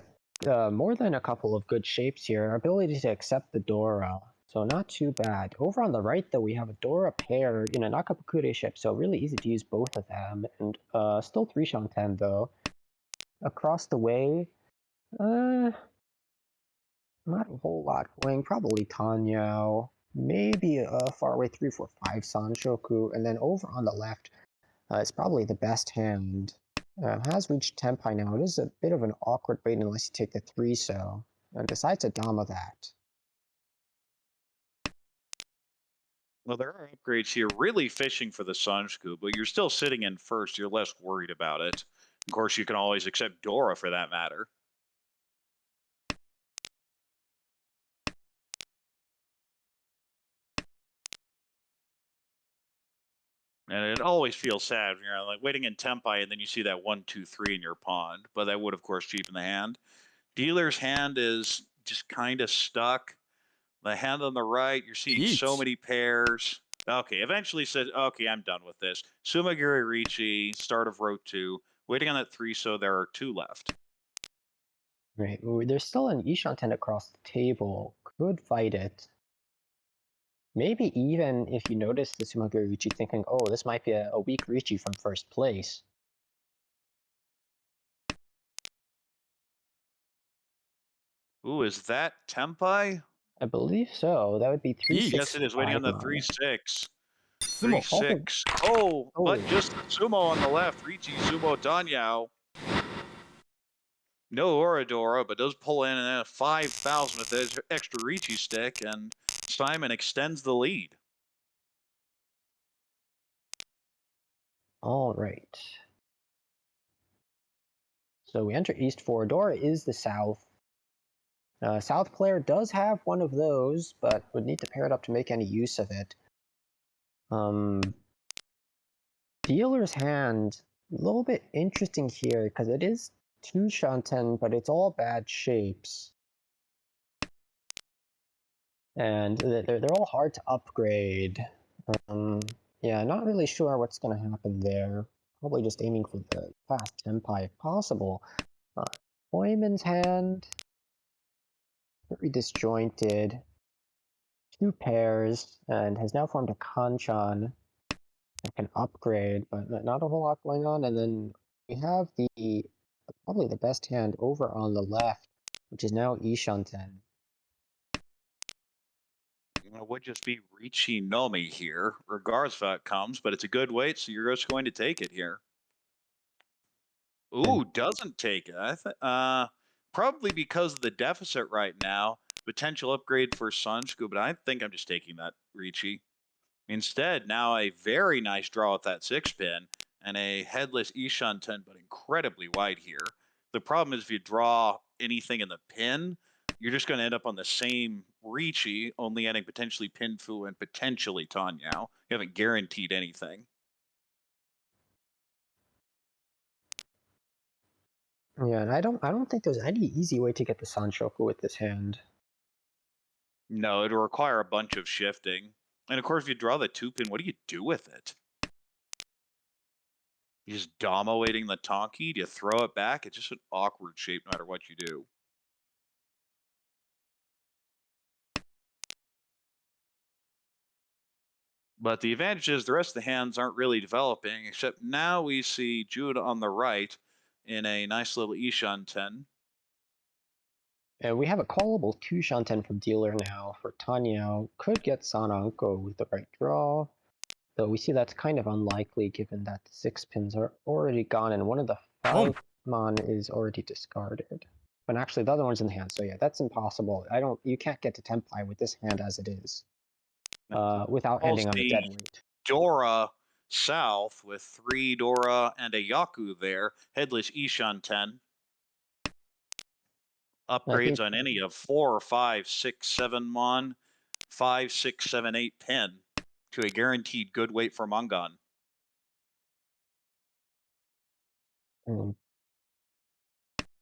more than a couple of good shapes here. Ability to accept the Dora, so not too bad. Over on the right, though, we have a Dora pair in a Nakapakure ship, so really easy to use both of them. And still 3 Shanten, though. Across the way, not a whole lot going. Probably Tanyao, maybe a faraway 3, 4, 5 Sanshoku, and then over on the left, it's probably the best hand. Has reached Tenpai now. It is a bit of an awkward bait unless you take the 3 so, and decides to Dama that. Well, there are upgrades here, really fishing for the Sunscoop, but you're still sitting in first. You're less worried about it. Of course, you can always accept Dora for that matter. And it always feels sad when you're like waiting in Tempai and then you see that 1, 2, 3 in your pond. But that would, of course, cheapen the hand. Dealer's hand is just kind of stuck. The hand on the right, you're seeing so 1 many pairs. Okay, eventually said, okay, I'm done with this. Sumagiri Ricci, start of row 2. Waiting on that 3, so there are 2 left. Right. There's still an Ishanten across the table. Could fight it. Maybe even if you notice the Sumagiri Ricci thinking, oh, this might be a weak Ricci from first place. Ooh, is that Tempai? I believe so. That would be 3, いい 6, Yes, it is. Waiting on the 5 3, mana. 6. 相 3, 撲 6. Oh, but Oh. just the sumo on the left. Ricci, sumo, Tanyao. No Oradora, but does pull in a 5,000 with the extra Ricci stick, and Simon extends the lead. All right. So we enter East 4. Dora is the South. South player does have one of those, but would need to pair it up to make any use of it. Dealer's hand, a little bit interesting here, because it is 2 Shanten, but it's all bad shapes. And they're all hard to upgrade. Yeah, not really sure what's going to happen there. Probably just aiming for the fast Tempai if possible. Hoyman's hand, very disjointed. 2 pairs, and has now formed a Kanchan that can upgrade, but not a whole lot going on. And then we have probably the best hand over on the left, which is now Ishanten. It would just be Ricci Nomi here, regardless of how it comes, but it's a good weight, so you're just going to take it here. Ooh, doesn't take it. Probably because of the deficit right now. Potential upgrade for Sanshku, but I think I'm just taking that Ricci. Instead, now a very nice draw with that 6-pin and a headless Ishanten, but incredibly wide here. The problem is if you draw anything in the pin, you're just going to end up on the same Ricci, only adding potentially Pinfu and potentially Tanyao. You haven't guaranteed anything. Yeah, and I don't think there's any easy way to get the Sanshoku with this hand. No, it'll require a bunch of shifting. And of course, if you draw the 2-pin, what do you do with it? You just Dama waiting the Tonki? Do you throw it back? It's just an awkward shape no matter what you do. But the advantage is the rest of the hands aren't really developing, except now we see Jude on the right in a nice little Ishanten. And we have a callable 2 Shanten from dealer now for Tanyao. Could get Sananko with the right draw, though we see that's kind of unlikely given that the 6 pins are already gone and one of the 5 mon is already discarded. But actually the other one's in the hand, so yeah, that's impossible. You can't get to Tempai with this hand as it is. Without ending on a dead weight. Dora South with 3 Dora and a Yaku there. Headless Ishanten. Upgrades on any of 4, 5, 6, 7 mon, 5, 6, 7, 8 pin to a guaranteed good weight for Mongon.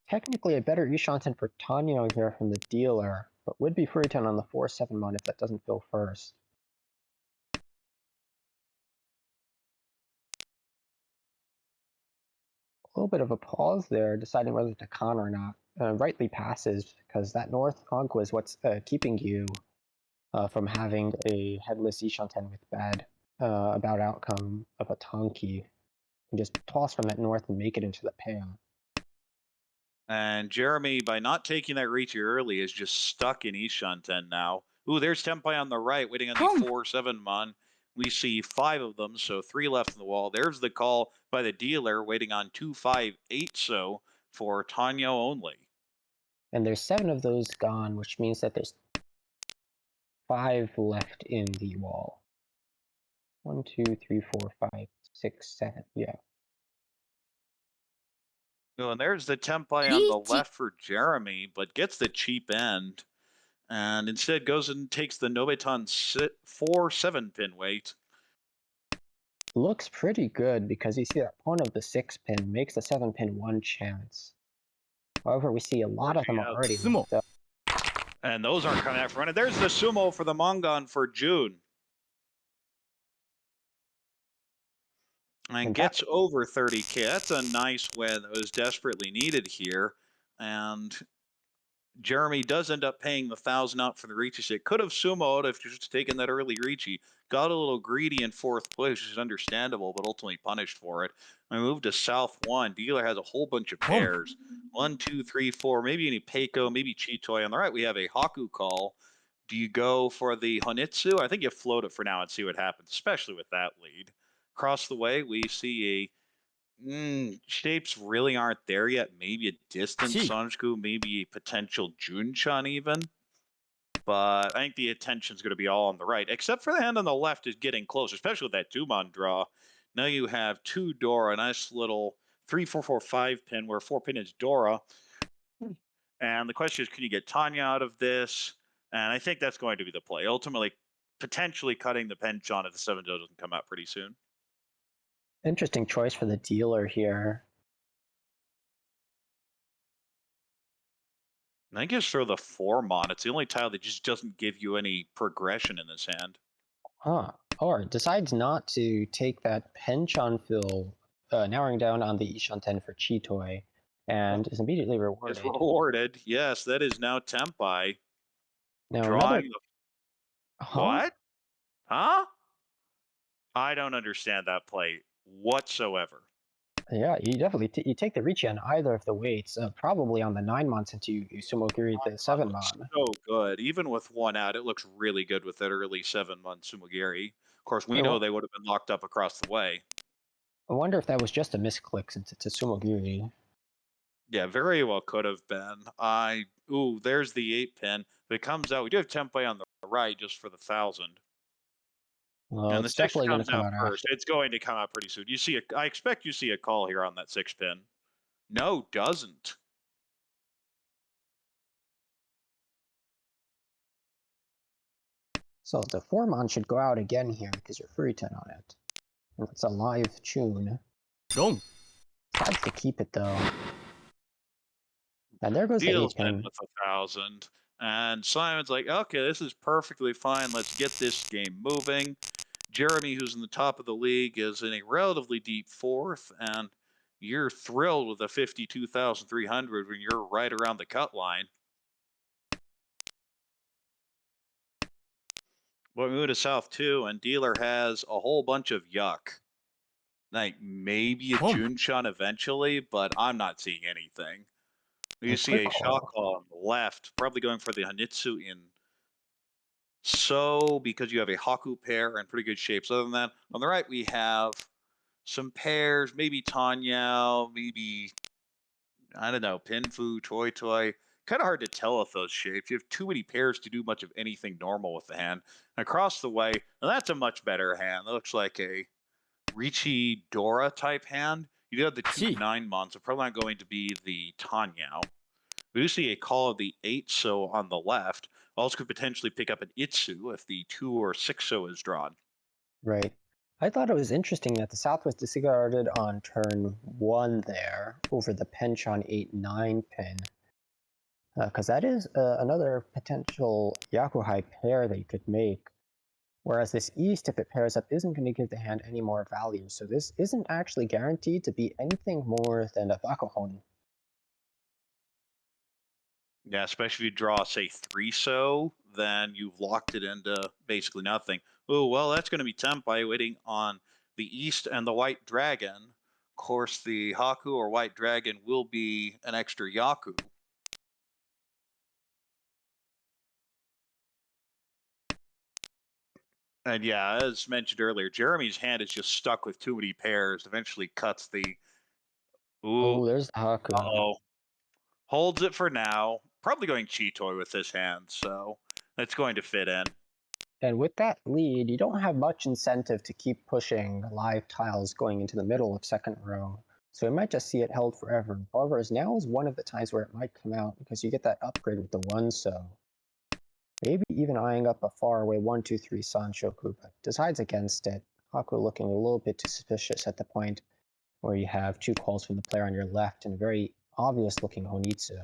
Technically a better Ishanten for Tanyao here from the dealer, but would be Furiton on the 4-7 mon if that doesn't fill first. A little bit of a pause there, deciding whether to con or not. Rightly passes, because that North Conquest is what's keeping you from having a headless Ishanten with bad about outcome of a Tonki. You just toss from that north and make it into the pair. And Jeremy, by not taking that Ricci early, is just stuck in Ishanten now. Ooh, there's Tempai on the right, waiting on the 4-7 mon. We see 5 of them, so 3 left in the wall. There's the call by the dealer, waiting on 2, 5, 8 so for Tanyao only. And there's 7 of those gone, which means that there's 5 left in the wall. 1, 2, 3, 4, 5, 6, 7. Yeah. Oh, and there's the Tempai on the left for Jeremy, but gets the cheap end. And instead goes and takes the Nobeton 4-7 pin weight. looks pretty good because you see that pawn of the 6-pin makes the 7-pin one chance. However, we see a lot of them are already Sumo. locked up. And those aren't coming out for running. There's the sumo for the Mongon for June. And And gets over 30K. That's a nice win that was desperately needed here. And Jeremy does end up paying the 1,000 out for the Ricci stick. Could have sumoed if just taken that early Ricci. Got a little greedy in 4th place, which is understandable, but ultimately punished for it. I moved to South 1. Dealer has a whole bunch of pairs. 1, 2, 3, 4. Maybe any Peiko, maybe Chitoi. On the right, we have a Haku call. Do you go for the Honitsu? I think you float it for now and see what happens, especially with that lead. Across the way, we see a shapes really aren't there yet. Maybe a distant Gee. Sanjiku, maybe a potential Junchan even. But I think the attention's going to be all on the right, except for the hand on the left is getting close, especially with that Dumon draw. Now you have 2 Dora, a nice little 3-4-4-5 pin where 4 pin is Dora. And the question is, can you get Tanya out of this? And I think that's going to be the play. Ultimately, potentially cutting the penchant if the 7 doesn't come out pretty soon. Interesting choice for the dealer here. I think just throw the 4-mon. It's the only tile that just doesn't give you any progression in this hand. Huh. Or decides not to take that Penchon fill, narrowing down on the Ishanten for Chitoi, and is immediately rewarded. It's rewarded. Yes, that is now Tempai. Now Drawing another... the... Huh? What? Huh? I don't understand that play whatsoever. Yeah, you definitely you take the Ricci on either of the weights, probably on the 9-mon since you Sumogiri the 7-mon. So good. Even with 1 out, it looks really good with that early 7-month Sumogiri. Of course, we know they would have been locked up across the way. I wonder if that was just a misclick since it's a Sumogiri. Yeah, very well could have been. Ooh, there's the 8-pin. If it comes out, we do have Tempai on the right just for the 1,000. Well, And the it's 6 definitely going to comes come out out first. after. It's going to come out pretty soon. You see I expect you see a call here on that 6-pin. No, doesn't. So the 4-mon should go out again here because you're Furitan on it. And it's a live tune. Wrong. Decides to keep it though. And there goes the Deals 8-pin. in with 1,000. And Simon's like, okay, this is perfectly fine. Let's get this game moving. Jeremy, who's in the top of the league, is in a relatively deep 4th, and you're thrilled with a 52,300 when you're right around the cut line. Well, we move to South 2, and Dealer has a whole bunch of yuck. Like, maybe a Junchan eventually, but I'm not seeing anything. You And see a quick shot call. call on the left, probably going for the Hanitsu in So, because you have a Haku pair and pretty good shapes. Other than that, on the right, we have some pairs, maybe Tanya, maybe, I don't know, Pinfu, Toy Toy. Kind of hard to tell with those shapes. You have too many pairs to do much of anything normal with the hand. And across the way, now that's a much better hand. That looks like a Ricci Dora type hand. You do have the 2 9-mon, so probably not going to be the Tanya. We do see a call of the 8 so on the left. Also could potentially pick up an Itsu if the 2 or 6 so is drawn. Right. I thought it was interesting that the South was discarded on turn 1 there over the Penchon 8-9 pin. Because that is another potential Yakuhai pair that you could make. Whereas this East, if it pairs up, isn't going to give the hand any more value. So this isn't actually guaranteed to be anything more than a Bakuhon. Yeah, especially if you draw, say, 3 so, then you've locked it into basically nothing. Oh, well, that's going to be Tempai waiting on the East and the White Dragon. Of course, the Haku or White Dragon will be an extra Yaku. And yeah, as mentioned earlier, Jeremy's hand is just stuck with too many pairs. Eventually cuts the... Ooh, Oh, there's the Haku. uh-oh. Holds it for now. Probably going Chitoi with this hand, so it's going to fit in. And with that lead, you don't have much incentive to keep pushing live tiles going into the middle of second row. So we might just see it held forever. However, as now is one of the times where it might come out because you get that upgrade with the 1 so. Maybe even eyeing up a faraway 1-2-3 Sanshoku, but decides against it. Haku looking a little bit too suspicious at the point where you have two calls from the player on your left and a very obvious looking Honitsu.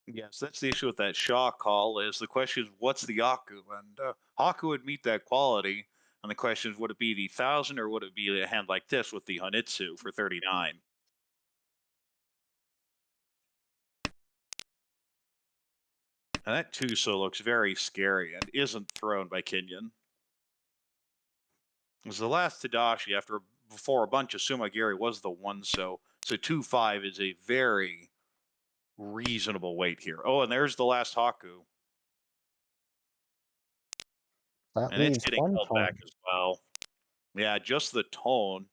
Yes, that's the issue with that Shaw call. Is the question is what's the Yaku, and Haku would meet that quality. And the question is, would it be the 1,000 or would it be a hand like this with the Honitsu for 39? And that Tuso looks very scary and isn't thrown by Kenyon. It was the last Tadashi before a bunch of Sumagiri was the one, so 2-5 is a very reasonable weight here. Oh, and there's the last Haku. That And it's leaves getting one held back as well. Yeah, just the tone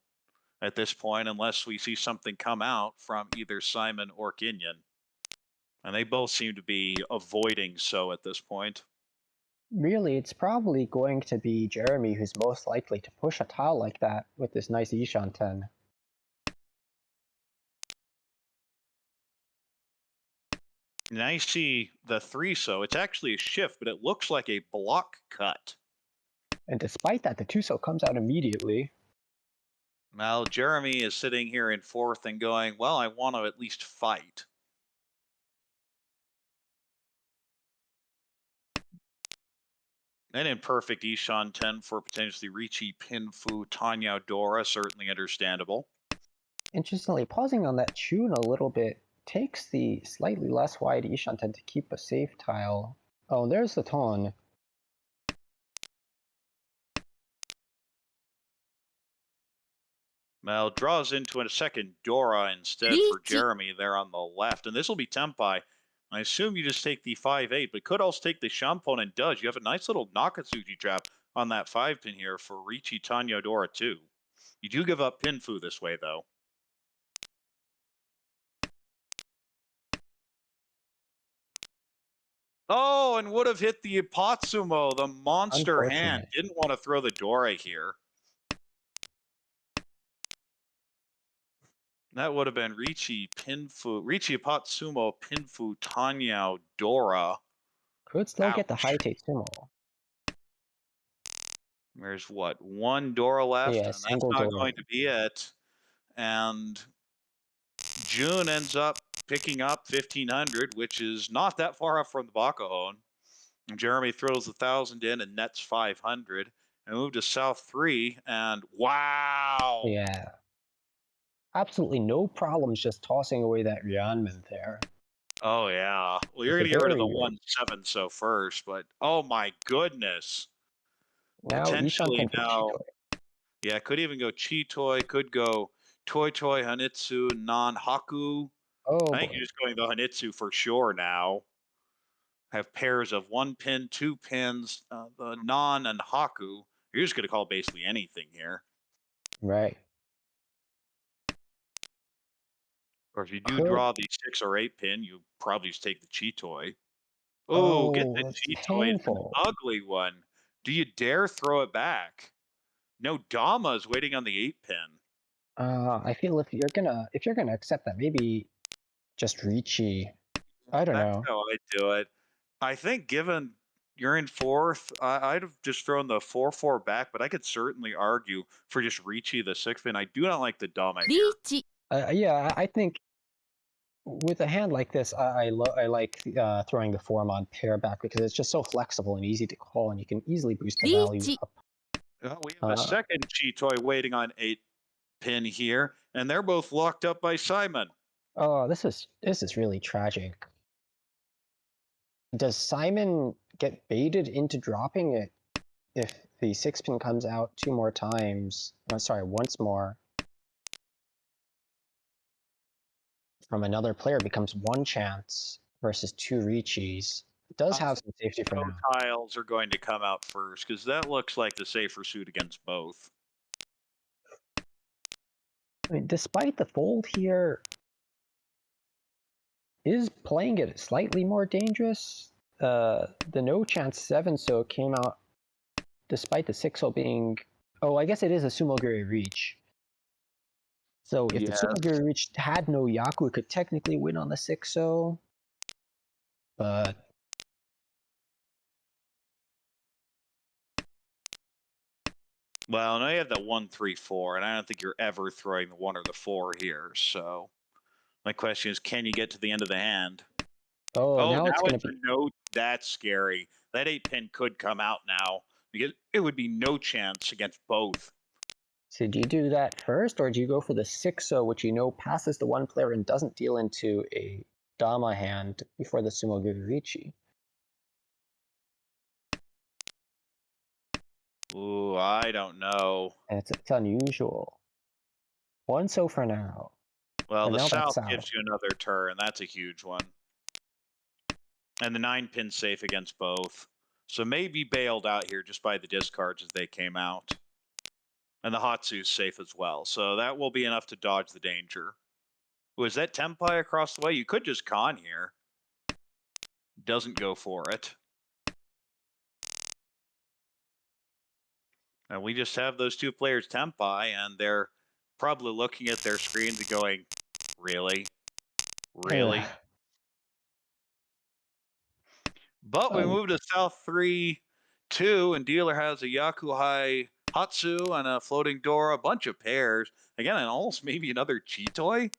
at this point, unless we see something come out from either Simon or Kenyon. And they both seem to be avoiding so at this point. Really, it's probably going to be Jeremy who's most likely to push a tile like that with this nice Ishan 10. And I see the 3-so. It's actually a shift, but it looks like a block cut. And despite that, the Tuso comes out immediately. Well, Jeremy is sitting here in fourth and going, well, I want to at least fight. And in perfect Ishan 10 for potentially Ricci, Pinfu, Tanya, Dora, certainly understandable. Interestingly, pausing on that Chun a little bit takes the slightly less wide Ishan 10 to keep a safe tile. Oh, there's the Ton. Well, draws into a second Dora instead for Ricci. Jeremy there on the left. And this will be Tempai. I assume you just take the 5-8, but could also take the Shampon and does. You have a nice little Nakatsuji trap on that 5-pin here for Ricci, Tanya, Dora too. You do give up Pinfu this way, though. Oh, and would have hit the Ipatsumo, the monster hand. Unfortunate. Didn't want to throw the Dora here. That would have been Ricci, Pinfu, Ricci, Ipatsumo, Pinfu, Tanya, Dora. Could still get the Ouch. high Sumo. There's what, one Dora left, Yeah, and that's single not Dora. going to be it. And June ends up picking up 1,500, which is not that far off from the Bakahon. And Jeremy throws 1,000 in and nets 500. And move to South 3, and wow! Yeah. Absolutely no problems just tossing away that Ryanman there. Oh, yeah. Well, you're going to get rid of the 1-7 so first, but oh my goodness. Now Ishan Potentially can pick now. Chitoi. Yeah, could even go Chitoi, could go Toi Toi, Hanitsu, Non Haku. Oh I think boy. you're just going the Hanitsu for sure now. Have pairs of 1 pin, 2 pins, the Non and Haku. You're just going to call basically anything here. Right. Or if you do draw the 6 or 8 pin, you probably just take the Chitoi. Oh, get the it's Chitoi. It's an painful. ugly one. Do you dare throw it back? No, Dama is waiting on the 8 pin. I feel if you're gonna accept that, maybe just Ricci. I don't That's know. how I do it. I think given you're in fourth, I'd have just thrown the 4-4 back, but I could certainly argue for just Ricci the 6 pin. I do not like the Dama here. Ricci. Yeah, I think with a hand like this, I like throwing the form on pair back because it's just so flexible and easy to call, and you can easily boost the value Ricci. up. We have a second Chitoi waiting on 8 pin here, and they're both locked up by Simon. Oh, this is really tragic. Does Simon get baited into dropping it if the 6 pin comes out 2 more times? Sorry, once more. From another player becomes 1 chance versus 2 Ricci's. It does have some safety for now. Tiles are going to come out first because that looks like the safer suit against both. I mean, despite the fold here, is playing it slightly more dangerous? The no chance 7-so came out despite the 6-0 being... Oh, I guess it is a Sumogiri reach. So if the Sumogiri reach had no Yaku, it could technically win on the 6-0. But... Well, now you have the 1-3-4, and I don't think you're ever throwing the 1 or the 4 here. So my question is, can you get to the end of the hand? Oh, Oh, now it's now going it's to a be. no. That's scary. That 8-pin could come out now because it would be no chance against both. So do you do that first, or do you go for the 6-0, which you know passes the one player and doesn't deal into a Dama hand before the Sumo Gurichi? Ooh, I don't know. It's unusual. 1-0 for now. Well, And the now that's south out. gives you another turn. That's a huge one. And the 9-pin's safe against both. So maybe bailed out here just by the discards as they came out. And the Hatsu's safe as well. So that will be enough to dodge the danger. Was that Tempai across the way? You could just con here. Doesn't go for it. And we just have those two players Tempai, and they're probably looking at their screens and going, really? Really? Yeah. But we move to South 3-2, and dealer has a Yakuhai Hatsu and a floating door, a bunch of pairs. Again, and almost maybe another Chitoi.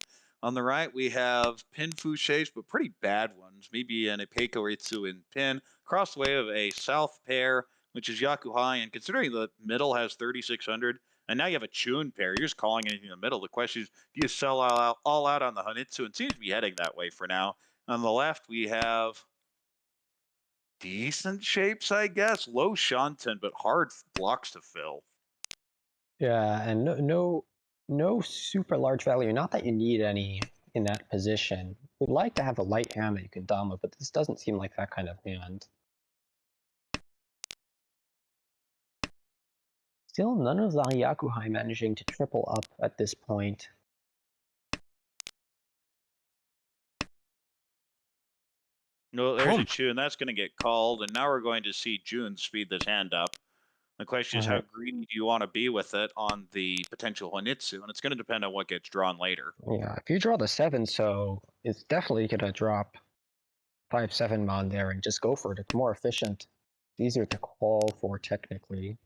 On the right, we have Pin Fushais, but pretty bad ones. Maybe an Ipeiko Ritsu in Pin. Across the way of a South pair, which is Yakuhai, and considering the middle has 3,600, and now you have a Chun pair, you're just calling anything in the middle. The question is, do you sell all out on the Hanitsu? And seems to be heading that way for now. On the left, we have decent shapes, I guess. Low Shanten, but hard blocks to fill. Yeah, and no super large value. Not that you need any in that position. We'd like to have a light hand that you can Dama, but this doesn't seem like that kind of hand. Still, none of the Yakuhai managing to triple up at this point. No, there's a Boom. chew, and that's going to get called. And now we're going to see June speed this hand up. The question is, how Alright. greedy do you want to be with it on the potential Honitsu? And it's going to depend on what gets drawn later. Yeah, if you draw the 7, so it's definitely gonna drop 5-7 mon there and just go for it. It's more efficient. It's easier to call for technically.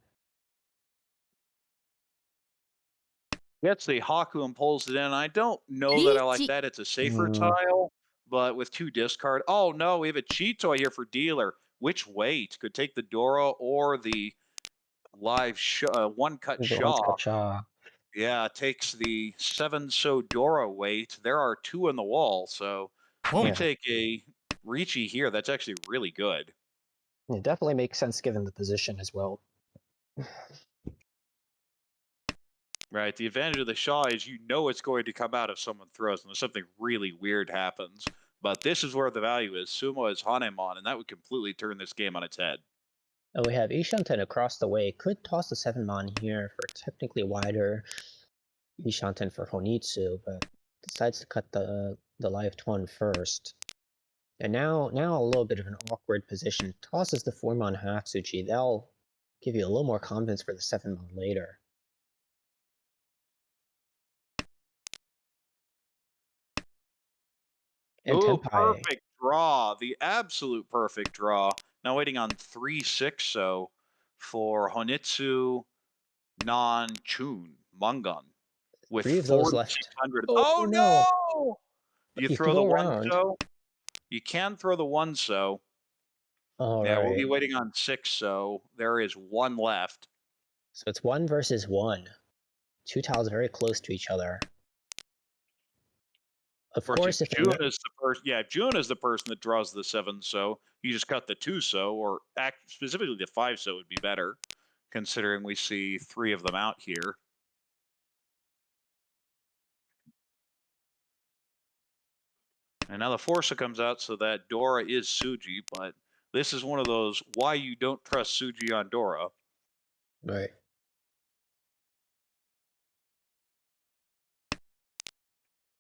Gets the Haku and pulls it in. I don't know that I like that. It's a safer tile, but with 2 discard. Oh no, we have a Chitoi here for dealer. Which weight could take the Dora or the live one cut The one's Shaw? Kacha. Yeah, takes the 7 so Dora weight. There are 2 in the wall, so Boom. you Yeah. take a Ricci here. That's actually really good. It definitely makes sense given the position as well. Right. The advantage of the Shaw is you know it's going to come out if someone throws, unless something really weird happens. But this is where the value is. Sumo is Hanemon, and that would completely turn this game on its head. And we have Ishanten across the way. Could toss the 7 mon here for technically wider Ishanten for Honitsu, but decides to cut the live Tuan first. And now a little bit of an awkward position. Tosses the 4 mon Hatsuchi. That'll give you a little more confidence for the 7 mon later. And Ooh, Tempai. perfect draw. The absolute perfect draw. Now waiting on 3-6 so for Honitsu non-Chun Mangan with 3 of those left. 4,600. Oh Oh no! no! You You can throw the go one around. so. You can throw the one so. Yeah, we'll be Alright. waiting on 6 so. There is 1 left. So it's 1 versus 1. 2 tiles very close to each other. Of course, if June is the person. Yeah, June is the person that draws the 7 so. You just cut the 2 so, or specifically the 5 so would be better, considering we see 3 of them out here. And now the Forza comes out, so that Dora is Suji, but this is one of those why you don't trust Suji on Dora. Right.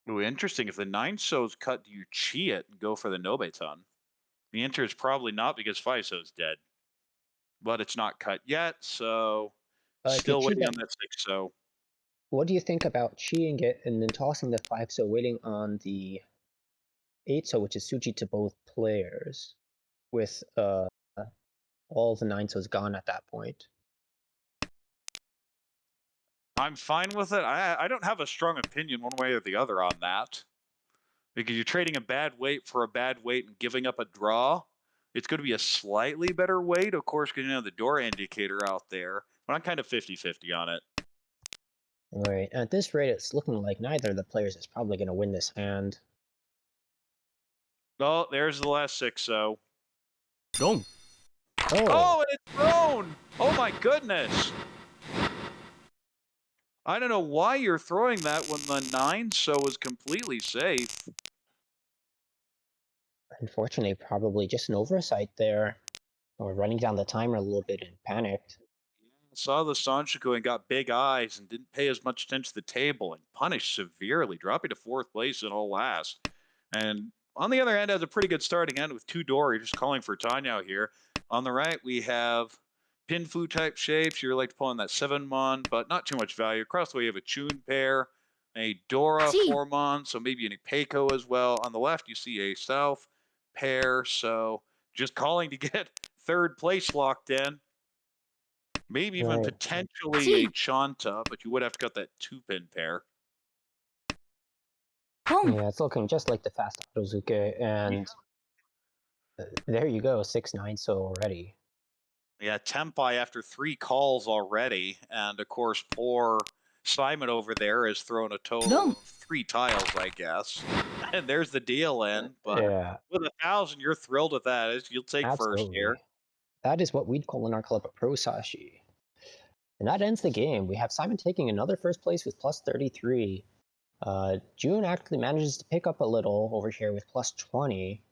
Ooh, interesting. If the 9 so's cut, do you chi it and go for the Nobeton? The answer is probably not because 5 so's dead. But it's not cut yet, so If you still chi waiting that, on that 6 so. what do you think about chiing it and then tossing the 5 so waiting on the 8 so, which is Suji to both players, with all the 9 so's gone at that point? I'm fine with it. I don't have a strong opinion one way or the other on that. Because you're trading a bad weight for a bad weight and giving up a draw. It's going to be a slightly better weight, of course, because you know the door indicator out there. But I'm kind of 50-50 on it. Right. At this rate, it's looking like neither of the players is probably going to win this hand. Oh, there's the last 6, so. ロン Oh, Oh, and it's thrown! Oh my goodness! I don't know why you're throwing that when the 9 so is completely safe. unfortunately, probably just an oversight there. Or running down the timer a little bit and panicked. Saw the Sanshiko and got big eyes and didn't pay as much attention to the table and punished severely, dropping to 4th place in all last. And on the other hand, has a pretty good starting end with 2 Dory, just calling for Tanya here. On the right, we have Pinfu type shapes. You're like to pull in that 7-mon, but not too much value. Across the way, you have a Chun pair, a Dora Gee. 4-mon, so maybe an Ipeco as well. On the left, you see a South pair, so just calling to get 3rd place locked in. Maybe even Right. potentially a Chanta, but you would have to cut that 2-pin pair. ポン Yeah, it's looking just like the fast Otozuke, and there you go, 6-9 so already. Yeah, Tempai after 3 calls already, and of course poor Simon over there has thrown a total No. of 3 tiles, I guess. And there's the deal in, but Yeah, with 1,000, you're thrilled with that. You'll take first here. absolutely. That is what we'd call in our club a pro Sashi. And that ends the game. We have Simon taking another first place with plus 33. June actually manages to pick up a little over here with plus 20.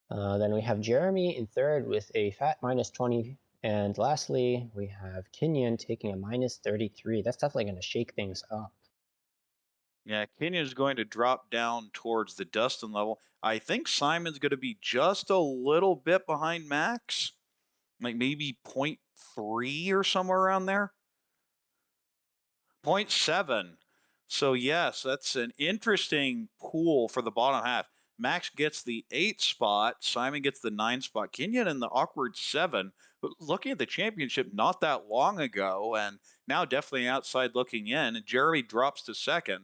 Then we have Jeremy in third with a fat minus 20. And lastly, we have Kenyon taking a minus 33. That's definitely going to shake things up. Yeah, Kenya's going to drop down towards the Dustin level. I think Simon's going to be just a little bit behind Max, like maybe 0.3 or somewhere around there. 0.7. So yes, that's an interesting pool for the bottom half. Max gets the 8 spot, Simon gets the 9 spot, Kenyon in the awkward 7. But looking at the championship not that long ago, and now definitely outside looking in, Jeremy drops to 2nd.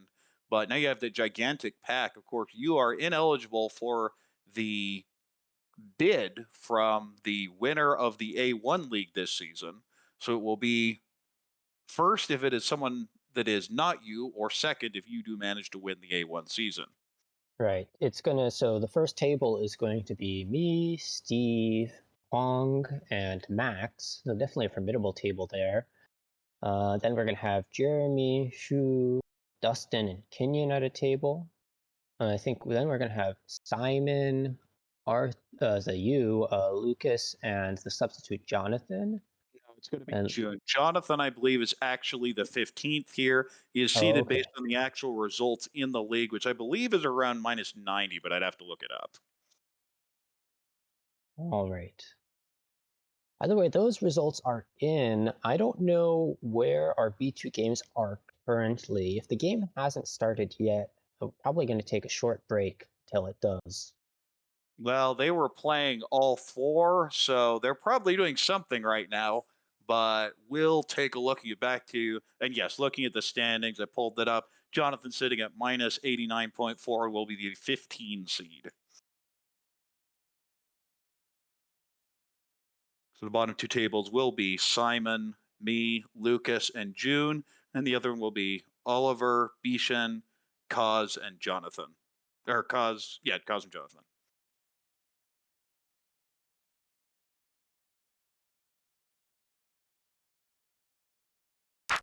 But now you have the gigantic pack. Of course, you are ineligible for the bid from the winner of the A1 league this season. So it will be first if it is someone that is not you, or second if you do manage to win the A1 season. Right. So the first table is going to be me, Steve, Hong, and Max. So definitely a formidable table there. Then we're going to have Jeremy, Shu, Dustin, and Kenyon at a table. I think then we're going to have Simon, Lucas, and the substitute Jonathan. No, it's going to be And June. Jonathan, I believe, is actually the 15th here. He is seated okay. based on the actual results in the league, which I believe is around minus 90, but I'd have to look it up. All right. Either way, those results are in. I don't know where our B2 games are currently. If the game hasn't started yet, I'm probably going to take a short break till it does. Well, they were playing all 4, so they're probably doing something right now. But we'll take a look at you back to, and yes, looking at the standings, I pulled that up. Jonathan sitting at minus 89.4 will be the 15 seed. So the bottom 2 tables will be Simon, me, Lucas, and June, and the other one will be Oliver, Bishan, Kaz, and Jonathan. Or Kaz, yeah, Kaz and Jonathan.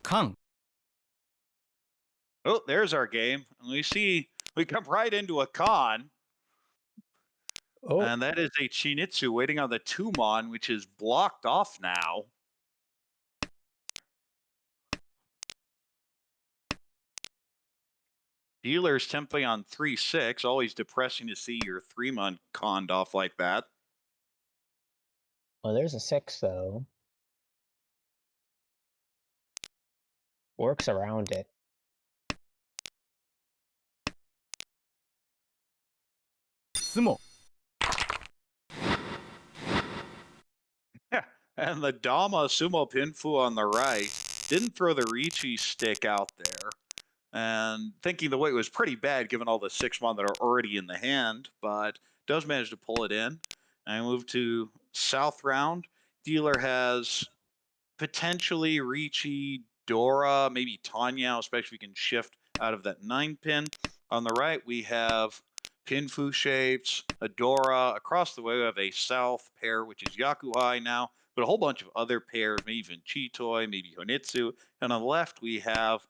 Kang Oh, there's our game. And we come right into a con, Oh, and that is a Chinitsu waiting on the 2-mon, which is blocked off now. Dealer's Tempe on 3-6. Always depressing to see your 3-mon conned off like that. well, there's a 6 though. Works around it. スモ And the Dama Sumo Pinfu on the right. didn't throw the Ricci stick out there. And thinking the weight was pretty bad given all the 6-mon that are already in the hand, but does manage to pull it in. And I move to south round. Dealer has potentially Ricci, Dora, maybe Tanya, especially if we can shift out of that 9-pin. On the right, we have Pinfu shapes, Adora. Across the way, we have a south pair, which is Yakuhai now, but a whole bunch of other pairs, maybe even Chitoi, maybe Honitsu. And on the left, we have,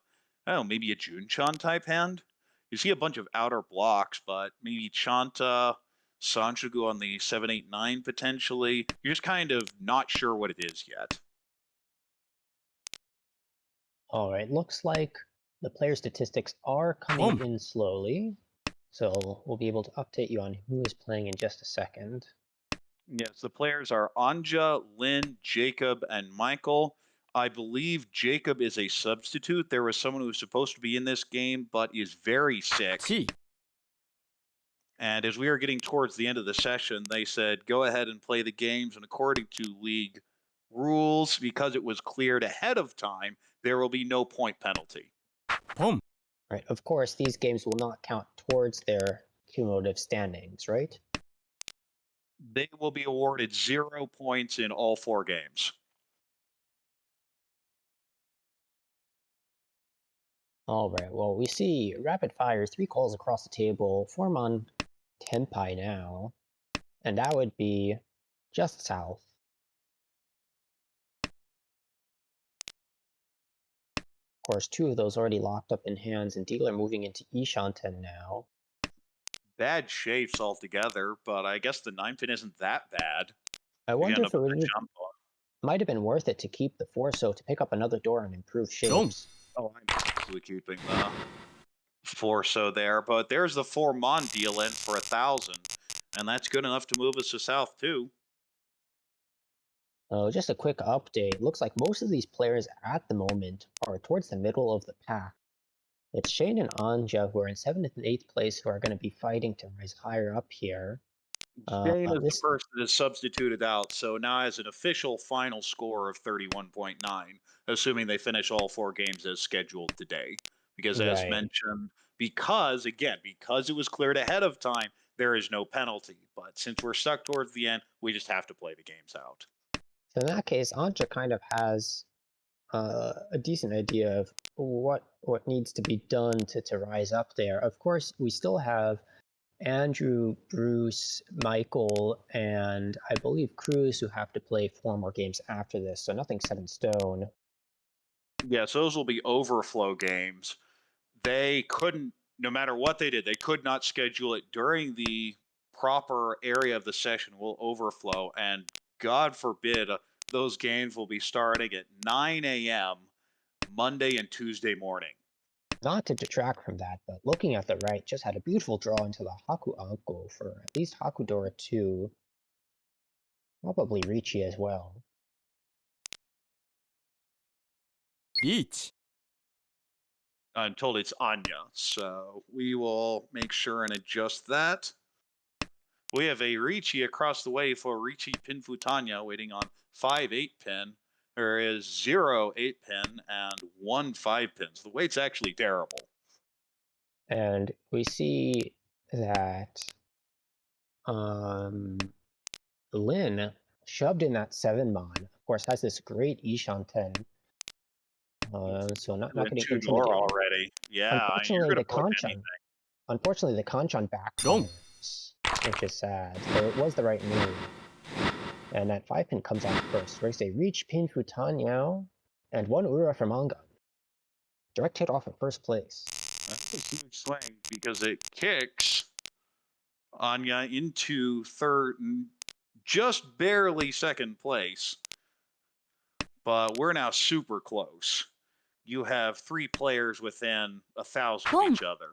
I don't know, maybe a Junchan type hand. You see a bunch of outer blocks, but maybe Chanta, Sanshougu on the 7-8-9 potentially. You're just kind of not sure what it is yet. All right, looks like the player statistics are coming in slowly, so we'll be able to update you on who is playing in just a second. Yes, the players are Anja, Lynn, Jacob, and Michael. I believe Jacob is a substitute. There was someone who was supposed to be in this game, but is very sick. T. And as we are getting towards the end of the session, they said, go ahead and play the games. And according to league rules, because it was cleared ahead of time, there will be no point penalty. Pom. Right, of course, these games will not count towards their cumulative standings, right? They will be awarded 0 points in all 4 games. All right, well, we see rapid fires, 3 calls across the table, form on Tenpai now, and that would be just south. Of course, 2 of those already locked up in hands, and dealer moving into Ishanten now. Bad shapes altogether, but I guess the 9-pin isn't that bad. I wonder if it might have been worth it to keep the Forso to pick up another door and improve shapes. Oh, I'm actually keeping the Forso there, but there's the 4-mon deal in for 1,000, and that's good enough to move us to south too. Just a quick update. Looks like most of these players at the moment are towards the middle of the pack. It's Shane and Anja who are in 7th and 8th place who are going to be fighting to rise higher up here. Shane is the person that is substituted out, so now has an official final score of 31.9, assuming they finish all 4 games as scheduled today. Because as mentioned, because it was cleared ahead of time, there is no penalty. But since we're stuck towards the end, we just have to play the games out. So in that case, Anja kind of has a decent idea of what needs to be done to rise up there. Of course, we still have Andrew, Bruce, Michael, and I believe Cruz who have to play 4 more games after this, so nothing's set in stone. Yes, those will be overflow games. They couldn't, no matter what they did, they could not schedule it during the proper area of the session will overflow, and God forbid those games will be starting at 9 a.m. Monday and Tuesday morning. Not to detract from that, but looking at the right, just had a beautiful draw into the Haku Anko for at least Hakudora 2. Probably Ricci as well. Each. I'm told it's Anya, so we will make sure and adjust that. We have a Ricci across the way for Ricci Pinfu Tanya waiting on 5-8-pin. There is 0 8-pin and 1 5-pin. So the weight's actually terrible. And we see that Lin shoved in that 7-mon. Of course, has this great Ishanten. So not getting intimidated already. Yeah, unfortunately, the Kanchan backfires, which is sad. So it was the right move. And that 5-pin comes out first. There's a Reach Pinfu Tanyao and 1 Ura from Manga. Direct hit off in first place. That's a huge swing because it kicks Anya into third, just barely second place. But we're now super close. You have 3 players within 1,000 of each other.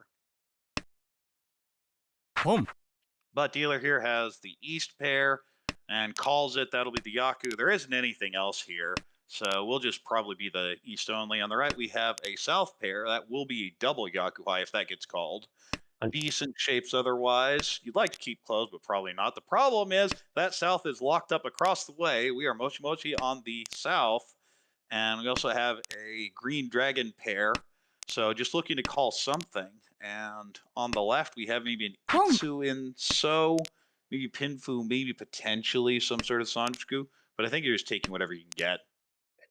But dealer here has the East pair and calls it. That'll be the Yaku. There isn't anything else here, so we'll just probably be the East only. On the right, we have a South pair. That will be a double Yakuhai if that gets called. Decent shapes otherwise. You'd like to keep closed, but probably not. The problem is that South is locked up across the way. We are Mochi Mochi on the South, And we also have a green dragon pair. So just looking to call something. And on the left, we have maybe an Home. Itsu in So, maybe Pinfu, maybe potentially some sort of Sanjuku. But I think you're just taking whatever you can get.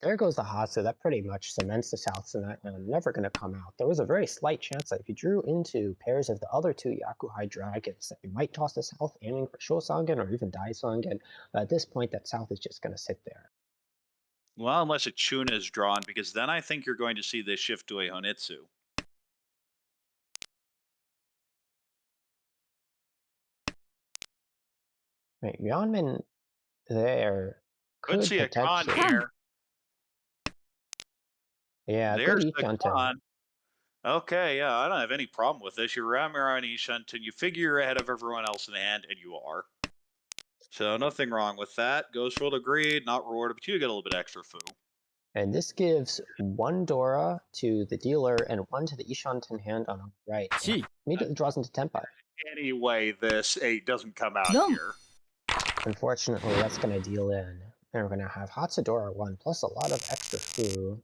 There goes the Hatsu. That pretty much cements the South Senate and never going to come out. There was a very slight chance that if you drew into pairs of the other two Yakuhai dragons, that you might toss the South aiming for Shosangen or even Daisangen. But at this point, that South is just going to sit there. Well, unless a Chuna is drawn, because then I think you're going to see this shift to a Honitsu. Right, Yeonmin there Could could see a Khan potentially. here. Yeah, good There's the Ichanten. Khan. Okay, yeah, I don't have any problem with this. You're Ramira and Ishanten. You figure you're ahead of everyone else in the hand, and you are. So nothing wrong with that. Ghost rolled agreed, not rewarded, but you get a little bit extra foo. And this gives one Dora to the dealer and one to the Ishanten hand on the right. Chi. Immediately draws into Tenpai. Anyway, this 8 doesn't come out Yum. here. Unfortunately, that's going to deal in. And we're going to have Hatsudora 1 plus a lot of extra foo.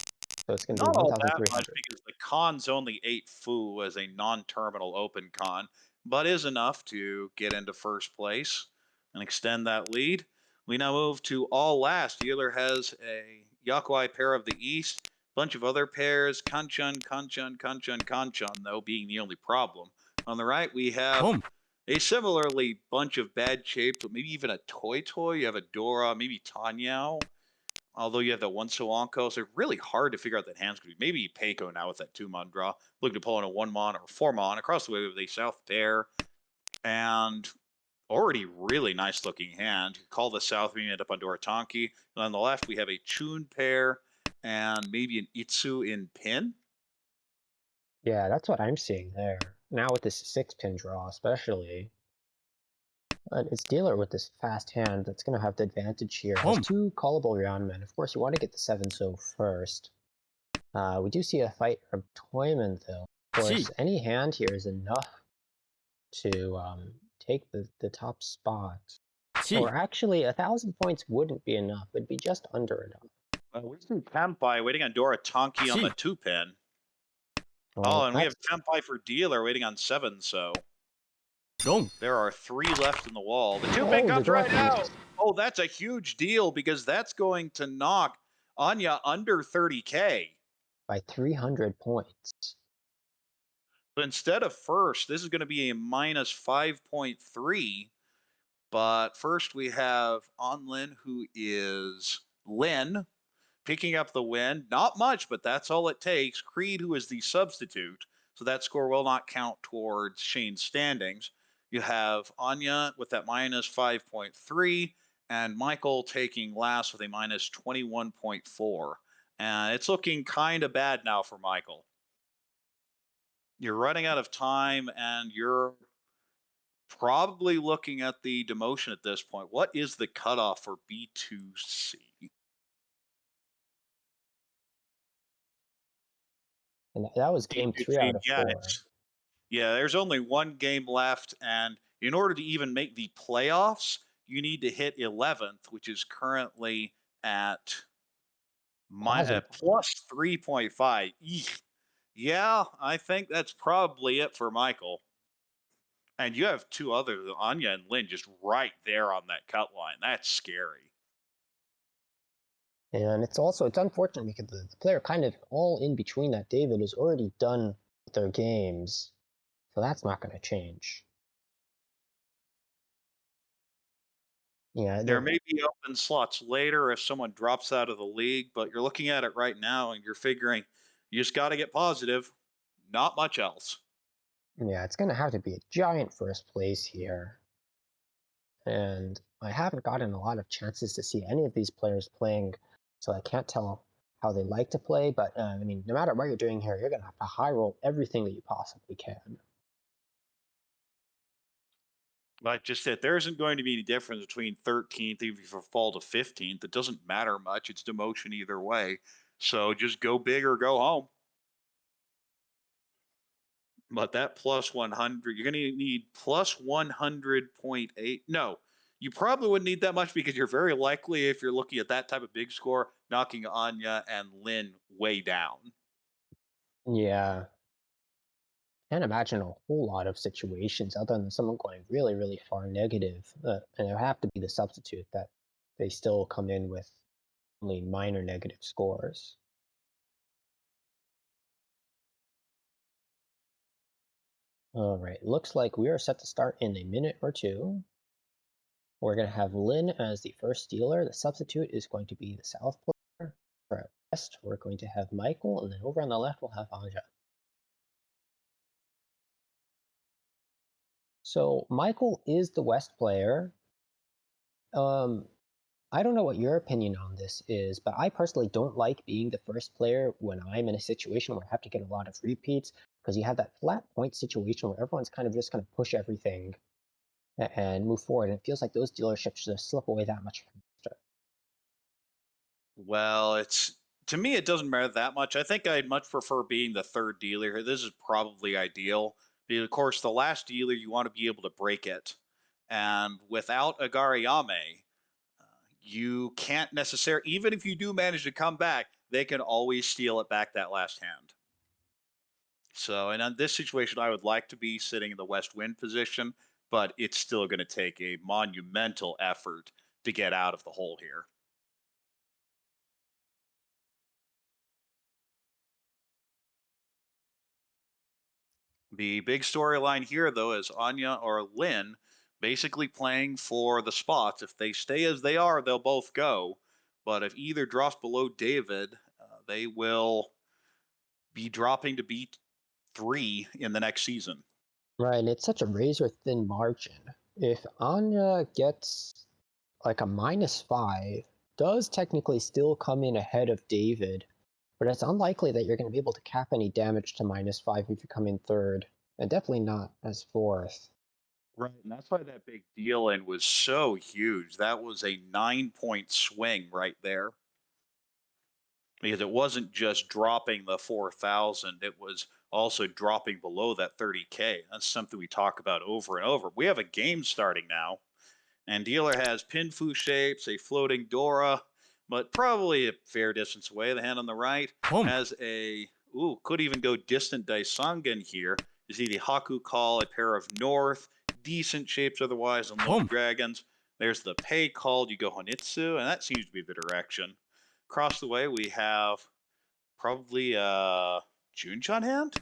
So it's going to be Not all that much 1,300. because the con's only 8 foo as a non-terminal open con, but is enough to get into first place and extend that lead. We now move to all last. Dealer has a Yakuai pair of the East, bunch of other pairs, Kanchan, Kanchan, Kanchan, Kanchan, though being the only problem. On the right, we have Home. a similarly bunch of bad shapes, but maybe even a Toy Toy. You have a Dora, maybe Tanyao. Although you have that one Soanko, so really hard to figure out that hand's going to be. Maybe Peiko now with that 2-mon draw. Looking to pull in a 1-mon or 4-mon across the way with a South pair. And already really nice looking hand. Call the South, we end up on Doratanki. And on the left, we have a Chun pair and maybe an Itsu in pin. Yeah, that's what I'm seeing there. Now with this 6-pin draw, especially. And it's dealer with this fast hand that's going to have the advantage here. Has Home. 2 callable Ryanmen. Of course, you want to get the 7-so first. We do see a fight from Toyman, though. Of course, Chi. any hand here is enough to take the top spot. Chi. Or actually, 1,000 points wouldn't be enough. It'd be just under enough. We see Tenpai waiting on Doratanki on the Chi. 2-pin. Well, Oh, and we have that's- Tenpai for dealer waiting on 7-so. Long. There are 3 left in the wall. The 2-pin Oh, the comes right dragon. out. Oh, that's a huge deal because that's going to knock Anya under 30K. by 300 points. So instead of first, this is going to be a minus 5.3. But first we have Onlin, who is Lin, picking up the win. Not much, but that's all it takes. Creed, who is the substitute. So that score will not count towards Shane's standings. You have Anya with that minus 5.3, and Michael taking last with a minus 21.4. And it's looking kind of bad now for Michael. You're running out of time, and you're probably looking at the demotion at this point. What is the cutoff for B2C? And that was game 3 out of 4. Yeah, there's only one game left, and in order to even make the playoffs, you need to hit 11th, which is currently at plus 3.5. Yeah, I think that's probably it for Michael. And you have 2 others, Anya and Lin, just right there on that cut line. That's scary. And it's unfortunate because the player kind of all in between that David is already done with their games. So that's not going to change. Yeah, There may be open slots later if someone drops out of the league, but you're looking at it right now and you're figuring you just got to get positive. Not much else. Yeah, it's going to have to be a giant first place here. And I haven't gotten a lot of chances to see any of these players playing, so I can't tell how they like to play. But I mean, no matter what you're doing here, you're going to have to high roll everything that you possibly can. Like just said, there isn't going to be any difference between 13th, even if you fall to 15th. It doesn't matter much. It's demotion either way. So just go big or go home. But that plus 100, you're going to need plus 100.8. No, You probably wouldn't need that much because you're very likely, if you're looking at that type of big score, knocking Anya and Lin way down. Yeah. Can't imagine a whole lot of situations other than someone going really, really far negative. And it would have to be the substitute that they still come in with only minor negative scores. All right, looks like we are set to start in a minute or two. We're going to have Lin as the first dealer. The substitute is going to be the South player. For West, we're going to have Michael, and then over on the left, we'll have Anja. So Michael is the West player. I don't know what your opinion on this is, but I personally don't like being the first player when I'm in a situation where I have to get a lot of repeats, because you have that flat point situation where everyone's kind of just going to push everything and move forward, and it feels like those dealerships just slip away that much faster. Well, it's to me, it doesn't matter that much. I think I'd much prefer being the third dealer here. This is probably ideal. Because, of course, the last dealer, you want to be able to break it. And without Agariyame, you can't necessarily, even if you do manage to come back, they can always steal it back that last hand. So, and in this situation, I would like to be sitting in the West Wind position, but it's still going to take a monumental effort to get out of the hole here. The big storyline here, though, is Anya or Lin basically playing for the spots. If they stay as they are, they'll both go. But if either drops below David, they will be dropping to B3 in the next season. Right, and it's such a razor thin margin. If Anya gets like a -5, does technically still come in ahead of David, but it's unlikely that you're going to be able to cap any damage to -5 if you come in third, and definitely not as fourth. Right, and that's why that big deal in was so huge. That was a 9 point swing right there. Because it wasn't just dropping the 4,000, it was also dropping below that 30K. That's something we talk about over and over. We have a game starting now, and dealer has Pinfu shapes, a floating Dora, but probably a fair distance away. The hand on the right Boom. has a, could even go distant Daisangan here. You see the Haku call, a pair of North, decent shapes otherwise, and Lone Boom. Dragons. There's the Pei called, you go Honitsu, and that seems to be the direction. Across the way, we have probably Junchan hand?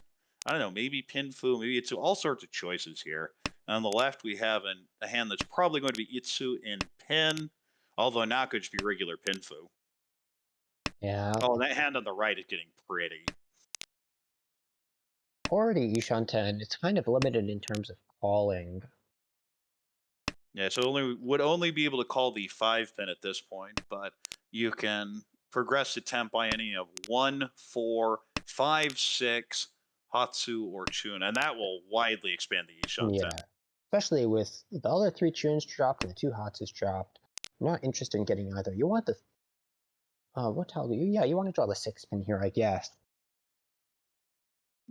I don't know, maybe Pinfu, maybe Itsu, all sorts of choices here. And on the left, we have a hand that's probably going to be Itsu in Pin, although not could just be regular Pinfu. Yeah, Oh, that hand on the right is getting pretty. already Ishanten, it's kind of limited in terms of calling. Yeah, so would only be able to call the 5 pin at this point, but you can progress to temp by any of 1, 4, 5, 6, Hatsu, or Chun, and that will widely expand the Ishanten. Yeah, especially with the other 3 tunes dropped and the 2 Hatsus dropped. I'm not interested in getting either. You want the what tile do you? Yeah, you want to draw the 6-pin here, I guess.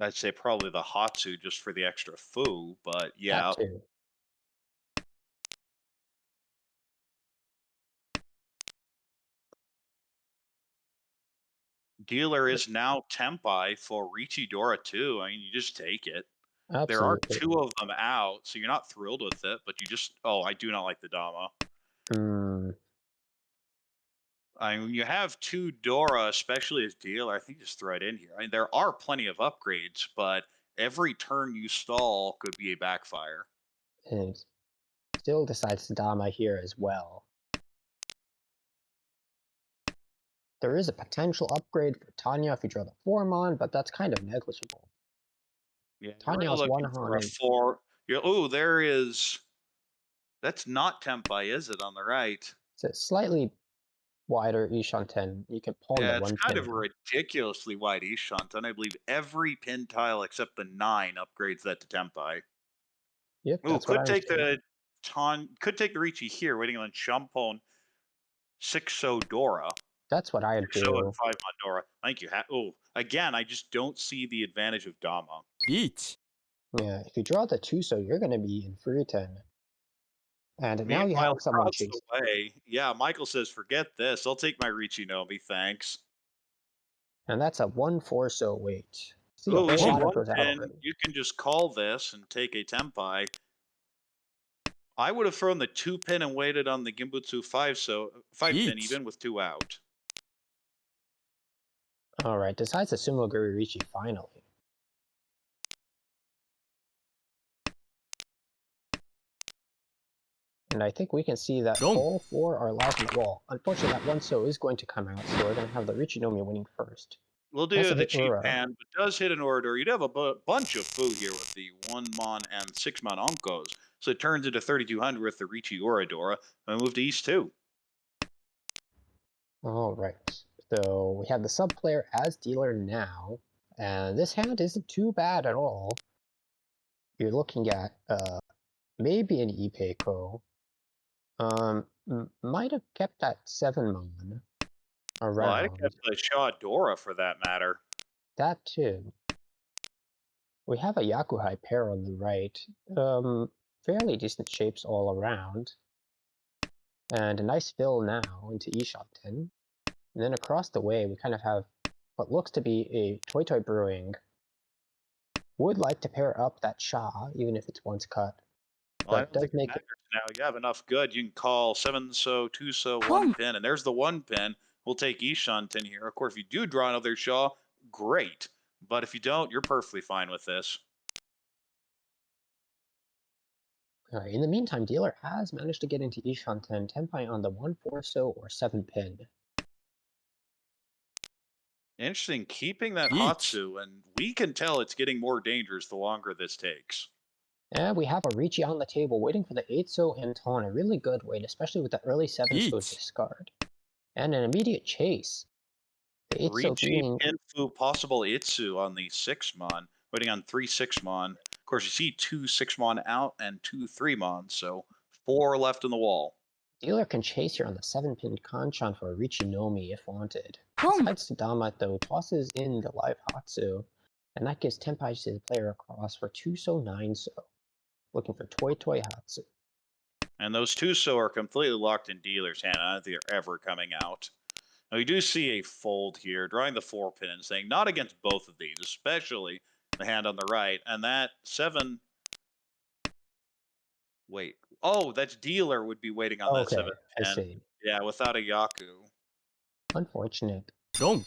I'd say probably the Hatsu just for the extra foo, but yeah. That too. Dealer is now Tempai for Richidora too. I mean, you just take it. There are Absolutely. 2 of them out, so you're not thrilled with it, but you just, I do not like the Dama. Hmm. I mean, when you have 2 Dora, especially as dealer, I think just throw it in here. I mean, there are plenty of upgrades, but every turn you stall could be a backfire. And still decides to Dama here as well. There is a potential upgrade for Tanya if you draw the Formon, but that's kind of negligible. Yeah, you're Tanya really has one looking for a Han. 4. There is. That's not Tempai, is it, on the right? It's a slightly wider Ishanten. You can pawn the Yeah, it's 1 kind pin of a in. ridiculously wide Ishant, and I believe every pin tile except the 9 upgrades that to Tempai. Yep, Ooh, that's what I could was take doing. could take the Ricci here, waiting on Champon 6-0 Dora. That's what I'd 6-0 and do. 5 on Dora. I think you have. Oh, again, I just don't see the advantage of Dama. Each. Yeah, if you draw the 2, so you're going to be in Furiten. And now you Meanwhile, have someone across the chasing. way, yeah, Michael says, "Forget this. I'll take my Richinomi, thanks." And that's a 1-4 so wait. See a Oh, we whole see Boom. lot of one those out pin. already. You can just call this and take a Tempai. I would have thrown the 2-pin and waited on the Gimbutsu 5-pin Each. even with 2 out. Alright, decides the Sumo Guririchi finally. And I think we can see that Dong. all 4 are alive on the wall. Unfortunately, that 1-so is going to come out, so we're going to have the Richinomi winning first. We'll Has do to the hit cheap Ura. hand, but does hit an Orador. You'd have a bunch of Fu here with the 1-mon and 6-mon Onkos. So it turns into 3,200 with the Ricci Oradora, and we move to East 2. Alright, so we have the sub player as dealer now, and this hand isn't too bad at all. You're looking at maybe an Ipeco. Might have kept that 7-mon Well, I'd have around. kept the Shaw Dora for that matter. That too. We have a Yakuhai pair on the right. Fairly decent shapes all around. And a nice fill now into Ishanten. And then across the way, we kind of have what looks to be a Toy Toy Brewing. Would like to pair up that Sha, even if it's once cut. Well, I But don't does think it make matters now. You have enough good. You can call 7-so, 2-so, 1-pin, and there's the 1-pin. We'll take Ishanten here. Of course, if you do draw another Shaw, great. But if you don't, you're perfectly fine with this. in the meantime, dealer has managed to get into Ishanten Tenpai on the 1-4-so or 7-pin. Interesting, keeping that Each. Hatsu, and we can tell it's getting more dangerous the longer this takes. And we have a Ricci on the table waiting for the 8-so Anton, a really good wait, especially with the early 7-so Each. discard. And an immediate chase. The 8-so Ricci, being... Pinfu, possible Itsu on the 6-mon, waiting on 3 6-mon. Of course, you see 2 6-mon out and 2 3-mon, so 4 left in the wall. Dealer can chase here on the 7-pin Kanchan for a Richinomi if wanted. Boom. Besides Tadama, though, tosses in the live Hatsu, and that gives Tenpai to the player across for 2-so 9-so. Looking for Toy Toy Hatsu. And those 2-so are completely locked in dealer's hand. I don't think they're ever coming out. Now, we do see a fold here, drawing the 4-pin and saying not against both of these, especially the hand on the right. And that 7... Wait. Oh, that's dealer would be waiting on that Okay, 7-pin. I see. Yeah, without a Yaku. Unfortunate. Dong.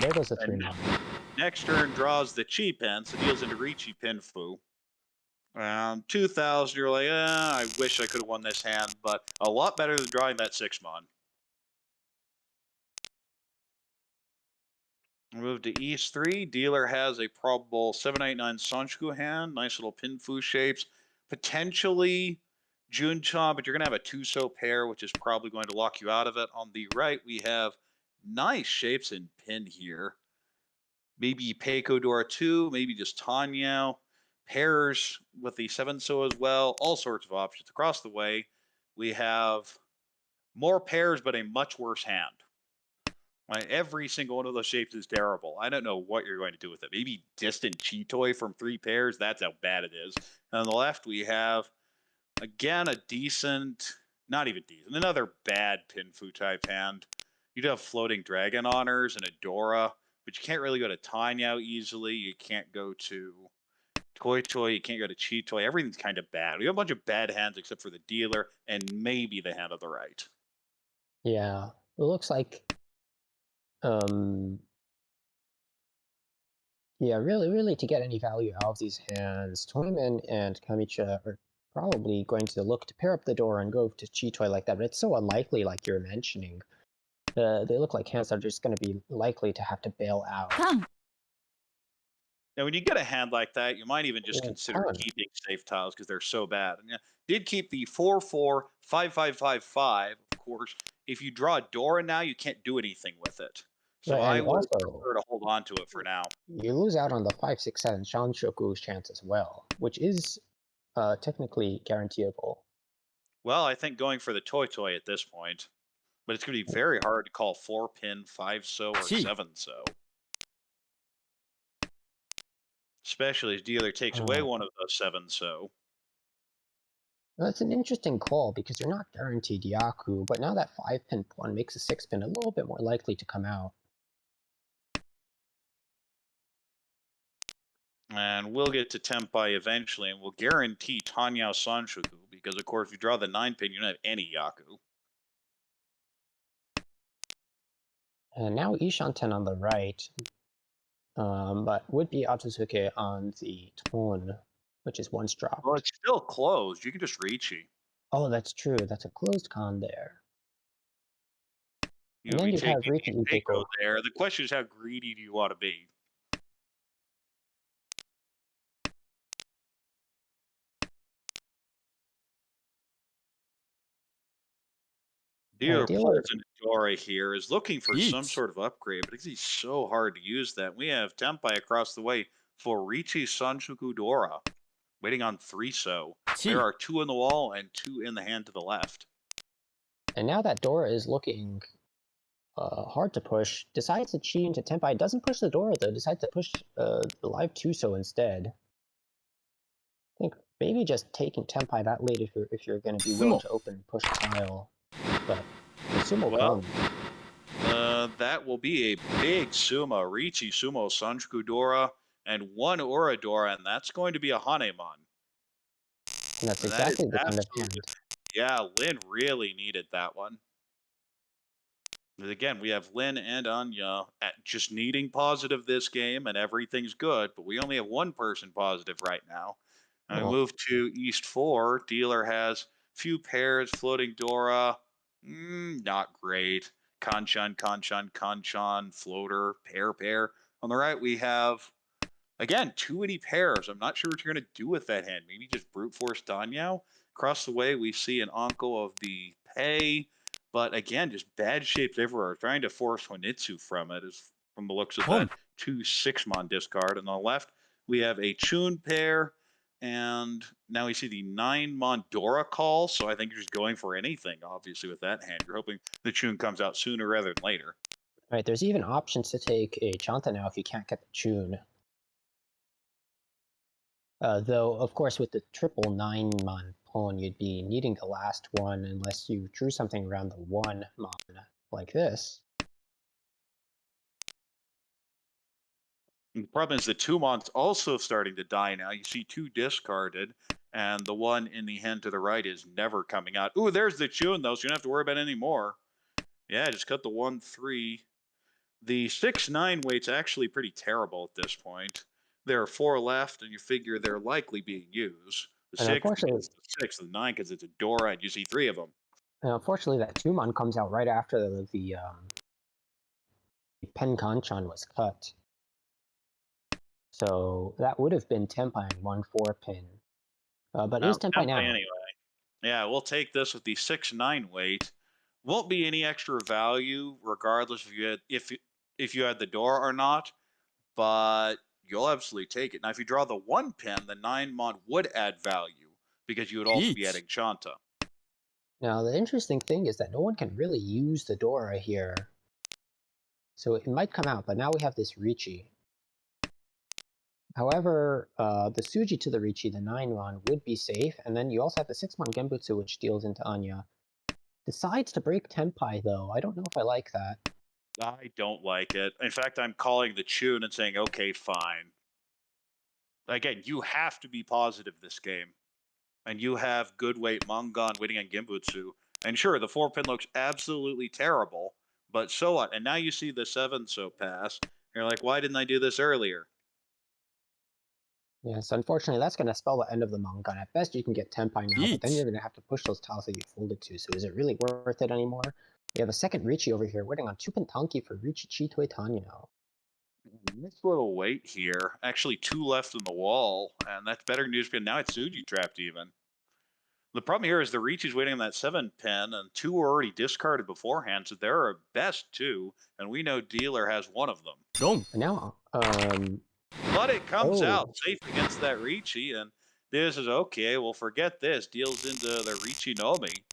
There goes the And 3-mon. next turn draws the cheap end, so deals into Ricci Pinfu. Around 2,000, you're like, I wish I could have won this hand, but a lot better than drawing that 6-mon. Move to East 3. Dealer has a probable 789 Sanshku hand. Nice little Pinfu shapes. Potentially Junchan, but you're going to have a 2-so pair, which is probably going to lock you out of it. On the right, we have nice shapes in Pin here. Maybe Peiko Dora 2, maybe just Tanyao. Pairs with the 7-so as well. All sorts of options. Across the way, we have more pairs, but a much worse hand. Right, every single one of those shapes is terrible. I don't know what you're going to do with it. Maybe distant Chitoi from 3 pairs. That's how bad it is. And on the left, we have, again, a decent, not even decent, another bad Pinfu type hand. You'd have floating Dragon Honors and Adora, but you can't really go to Tanyao easily. You can't go to Toy Toy. You can't go to Chitoi. Everything's kind of bad. We have a bunch of bad hands except for the dealer and maybe the hand on the right. Yeah, it looks like... Yeah, really, to get any value out of these hands, Toyman and Kamicha are probably going to look to pair up the door and go to Chitoy like that, but it's so unlikely, like you're mentioning. They look like hands that are just going to be likely to have to bail out. Come. Now, when you get a hand like that, you might even just Oh, consider ton. keeping safe tiles because they're so bad. And yeah, did keep the 4-4, 5-5-5-5. Of course, if you draw a Dora now, you can't do anything with it. So Right, I and would also, prefer to hold on to it for now. you lose out on the 5-6-7 Shanshoku's chance as well, which is technically guaranteeable. Well, I think going for the Toy Toy at this point, but it's going to be very hard to call 4-pin, 5-so, or Gee. 7-so. Especially as dealer takes away one of those 7-so. That's an interesting call because you're not guaranteed Yaku, but now that 5-pin pawn makes a 6-pin a little bit more likely to come out. And we'll get to Tempai eventually, and we'll guarantee Tanyao Sanshoku, because of course, if you draw the 9-pin, you don't have any Yaku. And now Ishanten on the right, but would be Atsusuke on the Ton, which is once dropped. Well, it's still closed. You can just Ricci. Oh, that's true. That's a closed con there. You And would then be you'd have taking Riki Keiko Ukeko. there. The question is, how greedy do you want to be? Dealer Dealer, pulls an Adora here, is looking for some 1. sort of upgrade, but he's so hard to use that. We have Tempai across the way for Ricci Sanshoku Dora, waiting on 3 so. There 1. are 2 in the wall and 2 in the hand to the left. and now that Dora is looking hard to push, decides to cheat into Tempai. Doesn't push the Dora though, decides to push the live Tuso instead. I think maybe just taking Tempai that late if you're going to be willing Sumo. to open and push the tile, but the Sumo Well, comes. that will be a big Sumo, Ricci Sumo Sanshoku Dora, and 1 Oradora, and that's going to be a Hanemon. And that's And that is exactly the kind of absolutely, hand. yeah, Lin really needed that one. But again, we have Lin and Anya at just needing positive this game, and everything's good, but we only have one person positive right now. And we Well, move to East 4. Dealer has few pairs, floating Dora, not great. Kanchan, Kanchan, Kanchan, floater, pair. On the right, we have, again, too many pairs. I'm not sure what you're going to do with that hand. Maybe just brute force Danyao. Across the way, we see an Anko of the Pei, but again, just bad shapes everywhere. Trying to force Honitsu from it is, from the looks of that, 2 6-mon discard. And on the left, we have a Chun pair, and now we see the 9-mon Dora call. So I think you're just going for anything, obviously, with that hand. You're hoping the Chun comes out sooner rather than later. right, there's even options to take a Chanta now if you can't get the Chun. Though, of course, with the triple 9-mon pawn, you'd be needing the last one unless you drew something around the 1-mon, like this. And the problem is the 2-mon's also starting to die now. You see 2 discarded, and the one in the hand to the right is never coming out. Ooh, there's the Chun, though, so you don't have to worry about any more. Yeah, just cut the 1-3. The 6-9 weight's actually pretty terrible at this point. There are 4 left, and you figure they're likely being used. The And 6 unfortunately, because the 6, the 9 because it's a Dora, and you see 3 of them. that 2-mon comes out right after the Pen Kanchan was cut. So that would have been Tempai in 1-4-pin. But it is Tempai now. Anyway. Yeah, we'll take this with the 6-9 weight. Won't be any extra value, regardless if you had the door or not, but you'll absolutely take it. Now, if you draw the 1-pin, the 9-mon would add value because you would also be 1. adding Chanta. Now, the interesting thing is that no one can really use the Dora here. So it might come out, but now we have this Ricci. However, the Suji to the Ricci, the 9-mon, would be safe, and then you also have the 6-mon Genbutsu, which deals into Anya. Decides to break Tempai, though. I don't know if I like that. I don't like it. In fact, I'm calling the Chun and saying, okay, fine. Again, you have to be positive this game. And you have good weight Mongon waiting on Genbutsu. And sure, the 4-pin looks absolutely terrible, but so what? And now you see the 7 so pass. You're like, why didn't I do this earlier? Yes, unfortunately, that's going to spell the end of the Mongon. At best, you can get Tempai now, but then 1. you're going to have to push those tiles that you folded to. So is it really worth it anymore? We have a second Ricci over here, waiting on 2-pin Tanki for Ricci Chitoi Tanyao. Nice little wait here. Actually, 2 left in the wall, and that's better news because now it's Suji trapped even. The problem here is the Reach is waiting on that 7-pin, and 2 were already discarded beforehand, so there are best 2, and we know Dealer has one of them. 4. And now, But it comes Oh. out safe against that Ricci, and this is okay. Well, forget this. Deals into the Ricci Nomi.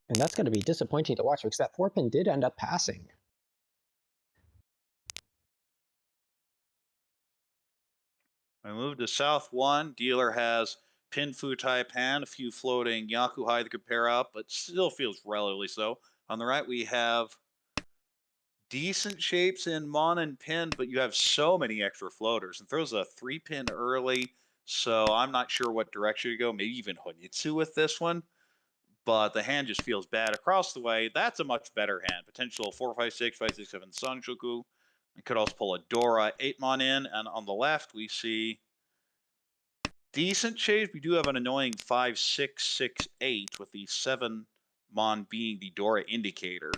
and that's going to be disappointing to watch because that 4-pin did end up passing. I move to South 1. Dealer has Pinfu type hand, a few floating Yakuhai that could pair up, but still feels relatively so. On the right, we have decent shapes in Mon and Pin, but you have so many extra floaters and throws a 3-pin early. So I'm not sure what direction to go. Maybe even Honitsu with this one. But the hand just feels bad across the way. That's a much better hand. Potential 4, 5, 6, 5, 6, 7 Sanshoku. I could also pull a Dora 8 Mon in. And on the left, we see decent shapes. We do have an annoying 5, 6, 6, 8 with the 7 Mon being the Dora indicator.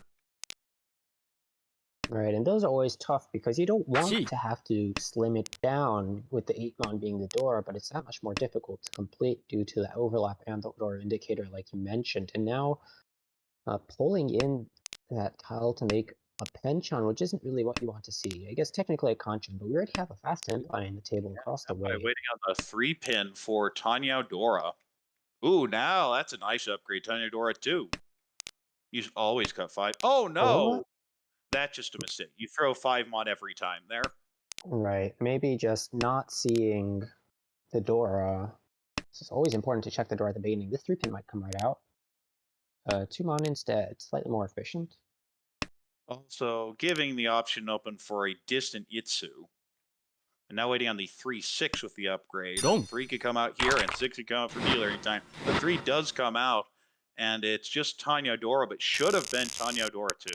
Right, and those are always tough because you don't want Gee. to have to slim it down with the 8-mon being the door, but it's that much more difficult to complete due to the overlap and the door indicator like you mentioned. And now pulling in that tile to make a penchant, which isn't really what you want to see. I guess technically a Kanchan, but we already have a fast Tenpai in the table across the way. Waiting on the 3-pin for Tanya Dora. Ooh, now that's a nice upgrade. Tanya Dora 2. You always cut 5. Oh, no! That's just a mistake. You throw 5 Mon every time there. Right, maybe just not seeing the Dora. It's always important to check the door at the beginning. This 3-pin might come right out. 2 Mon instead, slightly more efficient. Also, giving the option open for a distant Itsu. And now waiting on the 3-6 with the upgrade. Don't. 3 could come out here, and 6 could come out for dealer anytime. The 3 does come out, and it's just Tanya Dora, but should have been Tanya Dora 2.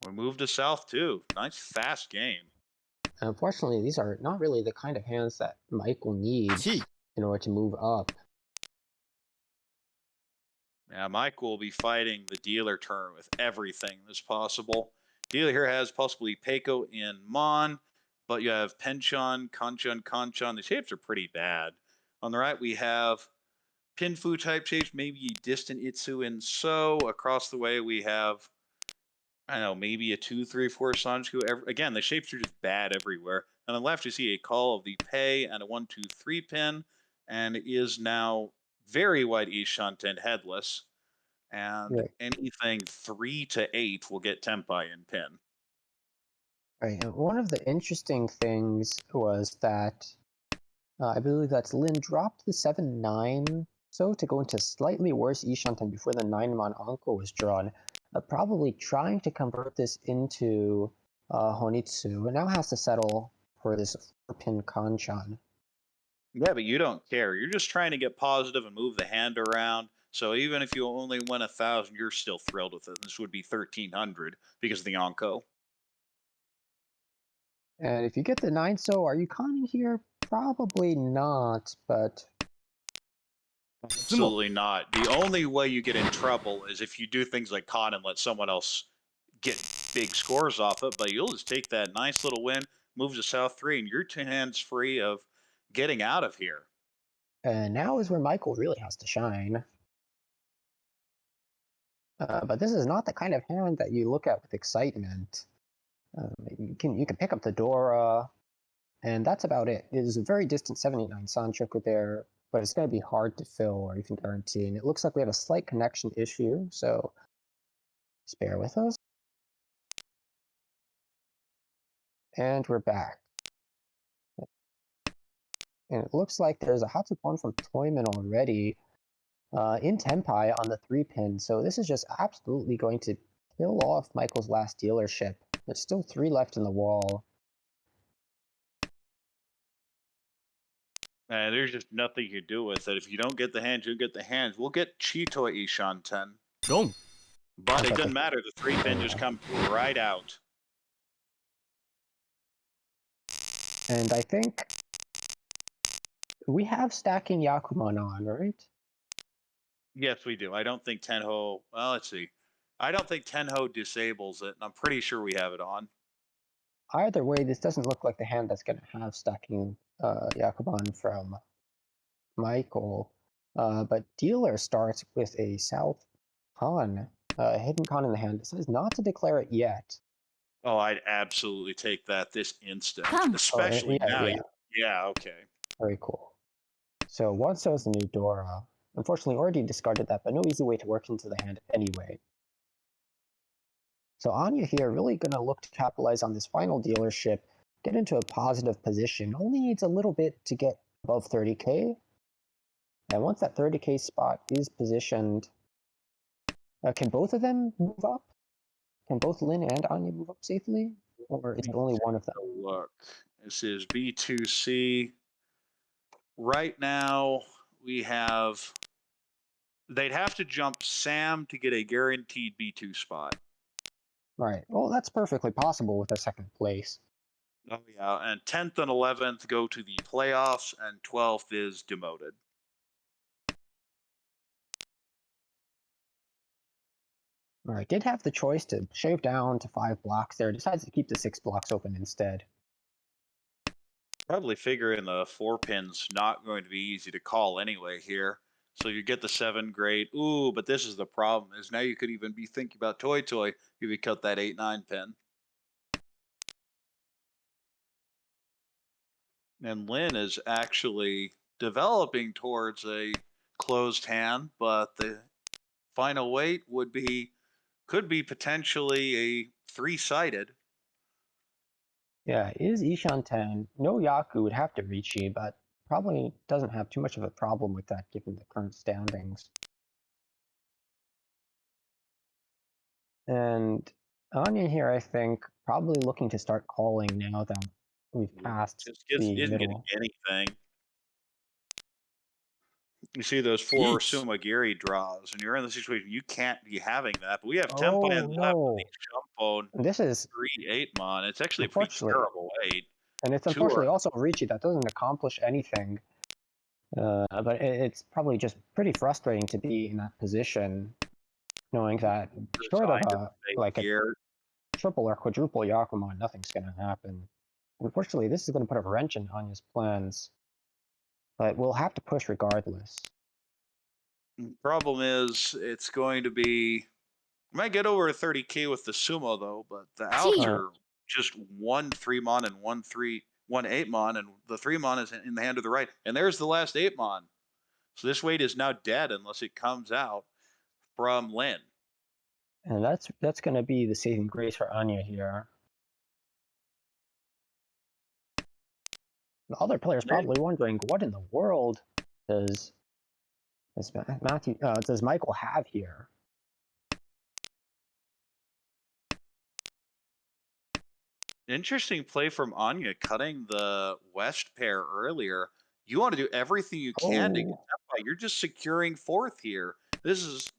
We move to South 2. Nice fast game. Unfortunately, these are not really the kind of hands that Michael needs Gee. in order to move up. Yeah, Mike will be fighting the dealer turn with everything that's possible. Dealer here has possibly Peiko in Mon, but you have Penchon, Kanchan, Kanchan. The shapes are pretty bad. On the right, we have Pinfu type shapes, maybe distant Itsu in So. Across the way, we have, I don't know, maybe a 2, 3, 4 Sanjiku. Again, the shapes are just bad everywhere. On the left, you see a call of the Pei and a 1, 2, 3 pin, and it is now very wide Ishanten headless. And Right. anything 3 to 8 will get Tempai in pin. Right, and one of the interesting things was that I believe that's Lin dropped the 7-9 so to go into slightly worse Ishanten before the 9-mon Anko was drawn, probably trying to convert this into Honitsu, and now has to settle for this 4-pin Kanchan. Yeah, but you don't care. You're just trying to get positive and move the hand around. So even if you only win 1,000, you're still thrilled with it. This would be 1,300 because of the Anko. And if you get the 9 so, are you conning here? Probably not, but Absolutely not. The only way you get in trouble is if you do things like con and let someone else get big scores off it, but you'll just take that nice little win, move to South 3, and you're 2 hands free of getting out of here. and now is where Michael really has to shine. But this is not the kind of hand that you look at with excitement. You can pick up the Dora, and that's about it. It is a very distant 789 Sanchoku there, but it's going to be hard to fill or even guarantee. And it looks like we have a slight connection issue, so just bear with us. And we're back. And it looks like there's a Hatsupon from Toyman already in Tempai on the 3-pin, so this is just absolutely going to kill off Michael's last dealership. There's still 3 left in the wall. And there's just nothing you can do with it. If you don't get the hands, you get the hands. We'll get Chito Ishanten. Don't. But it doesn't matter. The 3-pin just comes right out. And I think we have stacking Yakuman on, right? Yes, we do. I don't think Tenho. Well, let's see. I don't think Tenho disables it, and I'm pretty sure we have it on. Either way, this doesn't look like the hand that's going to have stacking Yakuban from Michael. But dealer starts with a South Con, hidden con in the hand. It says not to declare it yet. Oh, I'd absolutely take that this instant, Come. especially yeah, now. yeah. Yeah, okay. Very cool. So one so is the new Dora. Unfortunately, already discarded that, but no easy way to work into the hand anyway. So Anya here really going to look to capitalize on this final dealership get into a positive position. Only needs a little bit to get above 30k. And once that 30k spot is positioned, can both of them move up? Can both Lin and Anya move up safely? Or is it only one of them? Look, this is B2C. Right now, they'd have to jump Sam to get a guaranteed B2 spot. Right. Well, that's perfectly possible with a second place. Oh, yeah. And 10th and 11th go to the playoffs, and 12th is demoted. All right. Did have the choice to shave down to 5 blocks there. Decides to keep the 6 blocks open instead. Probably figuring the 4 pin's not going to be easy to call anyway here. So you get the 7, great. Ooh, but this is the problem, is now you could even be thinking about Toy Toy if you cut that 8-9 pin. And Lin is actually developing towards a closed hand, but the final weight could be potentially a 3-sided. Yeah, is Ishan 10. No Yaku would have to Richi, but probably doesn't have too much of a problem with that given the current standings. And Anya here, I think, probably looking to start calling now that we've passed Just the isn't getting middle. anything. You see those 4 Yeesh. Sumagiri draws, and you're in the situation you can't be having that. But we have Oh, Tempai on the left with the jump bone This is 3-8 mon. It's actually a pretty unfortunately, terrible weight. and it's 2 unfortunately are also Richi that doesn't accomplish anything. But it's probably just pretty frustrating to be in that position, knowing that short of designed to a fake like a gear. triple or quadruple Yakuman, nothing's gonna happen. Unfortunately, this is gonna put a wrench in Anya's plans, but we'll have to push regardless. Problem is, it's going to be. We might get over 30k with the sumo though, but the outs Gee. are just 1 3-mon and 1 8-mon, and the 3-mon is in the hand of the right. And there's the last 8-mon. So this weight is now dead unless it comes out from Lin. And that's gonna be the saving grace for Anya here. The other players probably wondering, what in the world does does Michael have here? Interesting play from Anya, cutting the West pair earlier. You want to do everything you can to get that fight. You're just securing 4th here. This is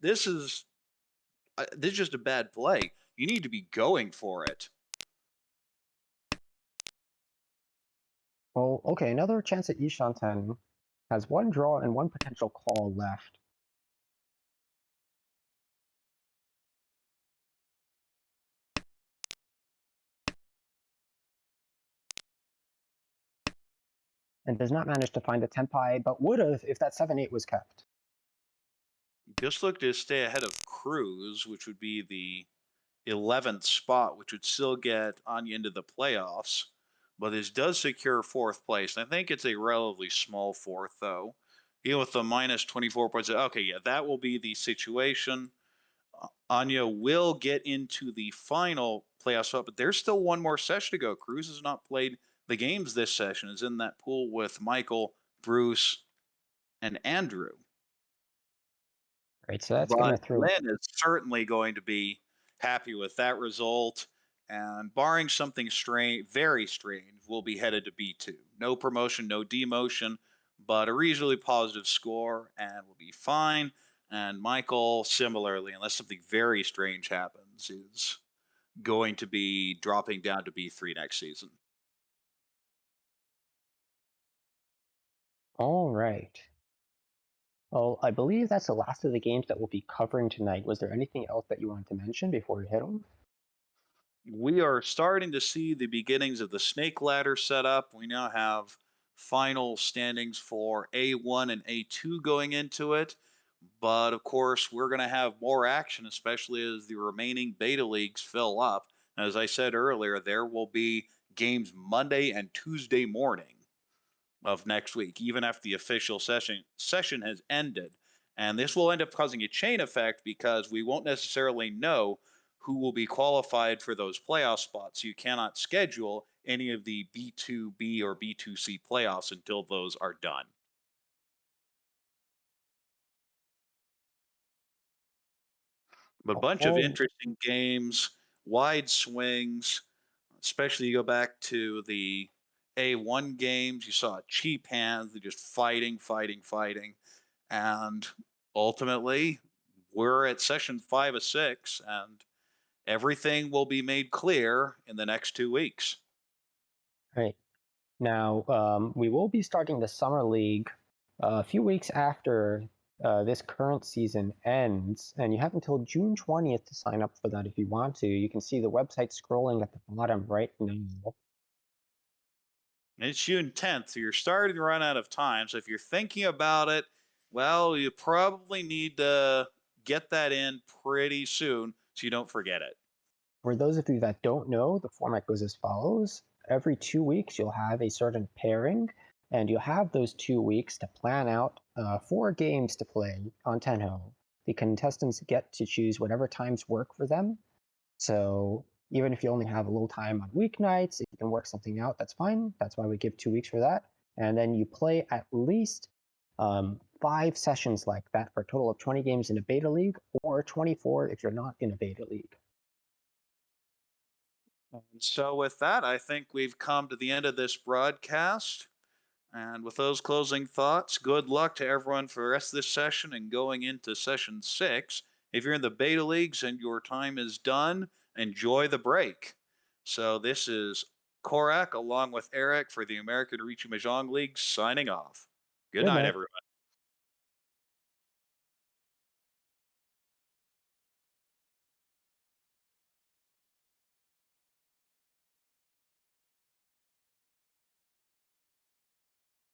just a bad play. You need to be going for it. Well, okay, another chance at Ishanten has 1 draw and 1 potential call left. And does not manage to find a Tenpai, but would have if that 7-8 was kept. Just look to stay ahead of Cruz, which would be the 11th spot, which would still get Anya into the playoffs. But this does secure 4th place. And I think it's a relatively small 4th, though. Even with the minus 24 points. Okay, yeah, that will be the situation. Anya will get into the final playoff spot, but there's still 1 more session to go. Cruz has not played the games this session, is in that pool with Michael, Bruce, and Andrew. Right, so that's going to throw. Lin is certainly going to be happy with that result, and barring something strange, very strange, we'll be headed to B2. No promotion, no demotion, but a reasonably positive score, and we'll be fine. And Michael, similarly, unless something very strange happens, is going to be dropping down to B3 next season. All right. Well, I believe that's the last of the games that we'll be covering tonight. Was there anything else that you wanted to mention before we hit them? We are starting to see the beginnings of the snake ladder set up. We now have final standings for A1 and A2 going into it. But of course, we're going to have more action, especially as the remaining beta leagues fill up. As I said earlier, there will be games Monday and Tuesday morning of next week, even after the official session has ended. And this will end up causing a chain effect because we won't necessarily know who will be qualified for those playoff spots. You cannot schedule any of the B2B or B2C playoffs until those are done. But a bunch of All interesting games, wide swings, especially you go back to the A1 games, you saw cheap hands, they're just fighting, fighting, fighting. And ultimately, we're at session 5 of 6, and everything will be made clear in the next 2 weeks. right. Now, we will be starting the Summer League a few weeks after this current season ends, and you have until June 20th to sign up for that if you want to. You can see the website scrolling at the bottom right now. And it's June 10th, so you're starting to run out of time. So if you're thinking about it, well, you probably need to get that in pretty soon so you don't forget it. For those of you that don't know, the format goes as follows. Every 2 weeks, you'll have a certain pairing, and you'll have those 2 weeks to plan out 4 games to play on Tenho. The contestants get to choose whatever times work for them. So even if you only have a little time on weeknights, if you can work something out, that's fine. That's why we give 2 weeks for that. And then you play at least 5 sessions like that for a total of 20 games in a beta league, or 24 if you're not in a beta league. And so, with that, I think we've come to the end of this broadcast. And with those closing thoughts, good luck to everyone for the rest of this session and going into session 6. If you're in the beta leagues and your time is done, enjoy the break. So, this is Korak along with Eric for the American Riichi Mahjong League signing off. Good Good night, night. everyone.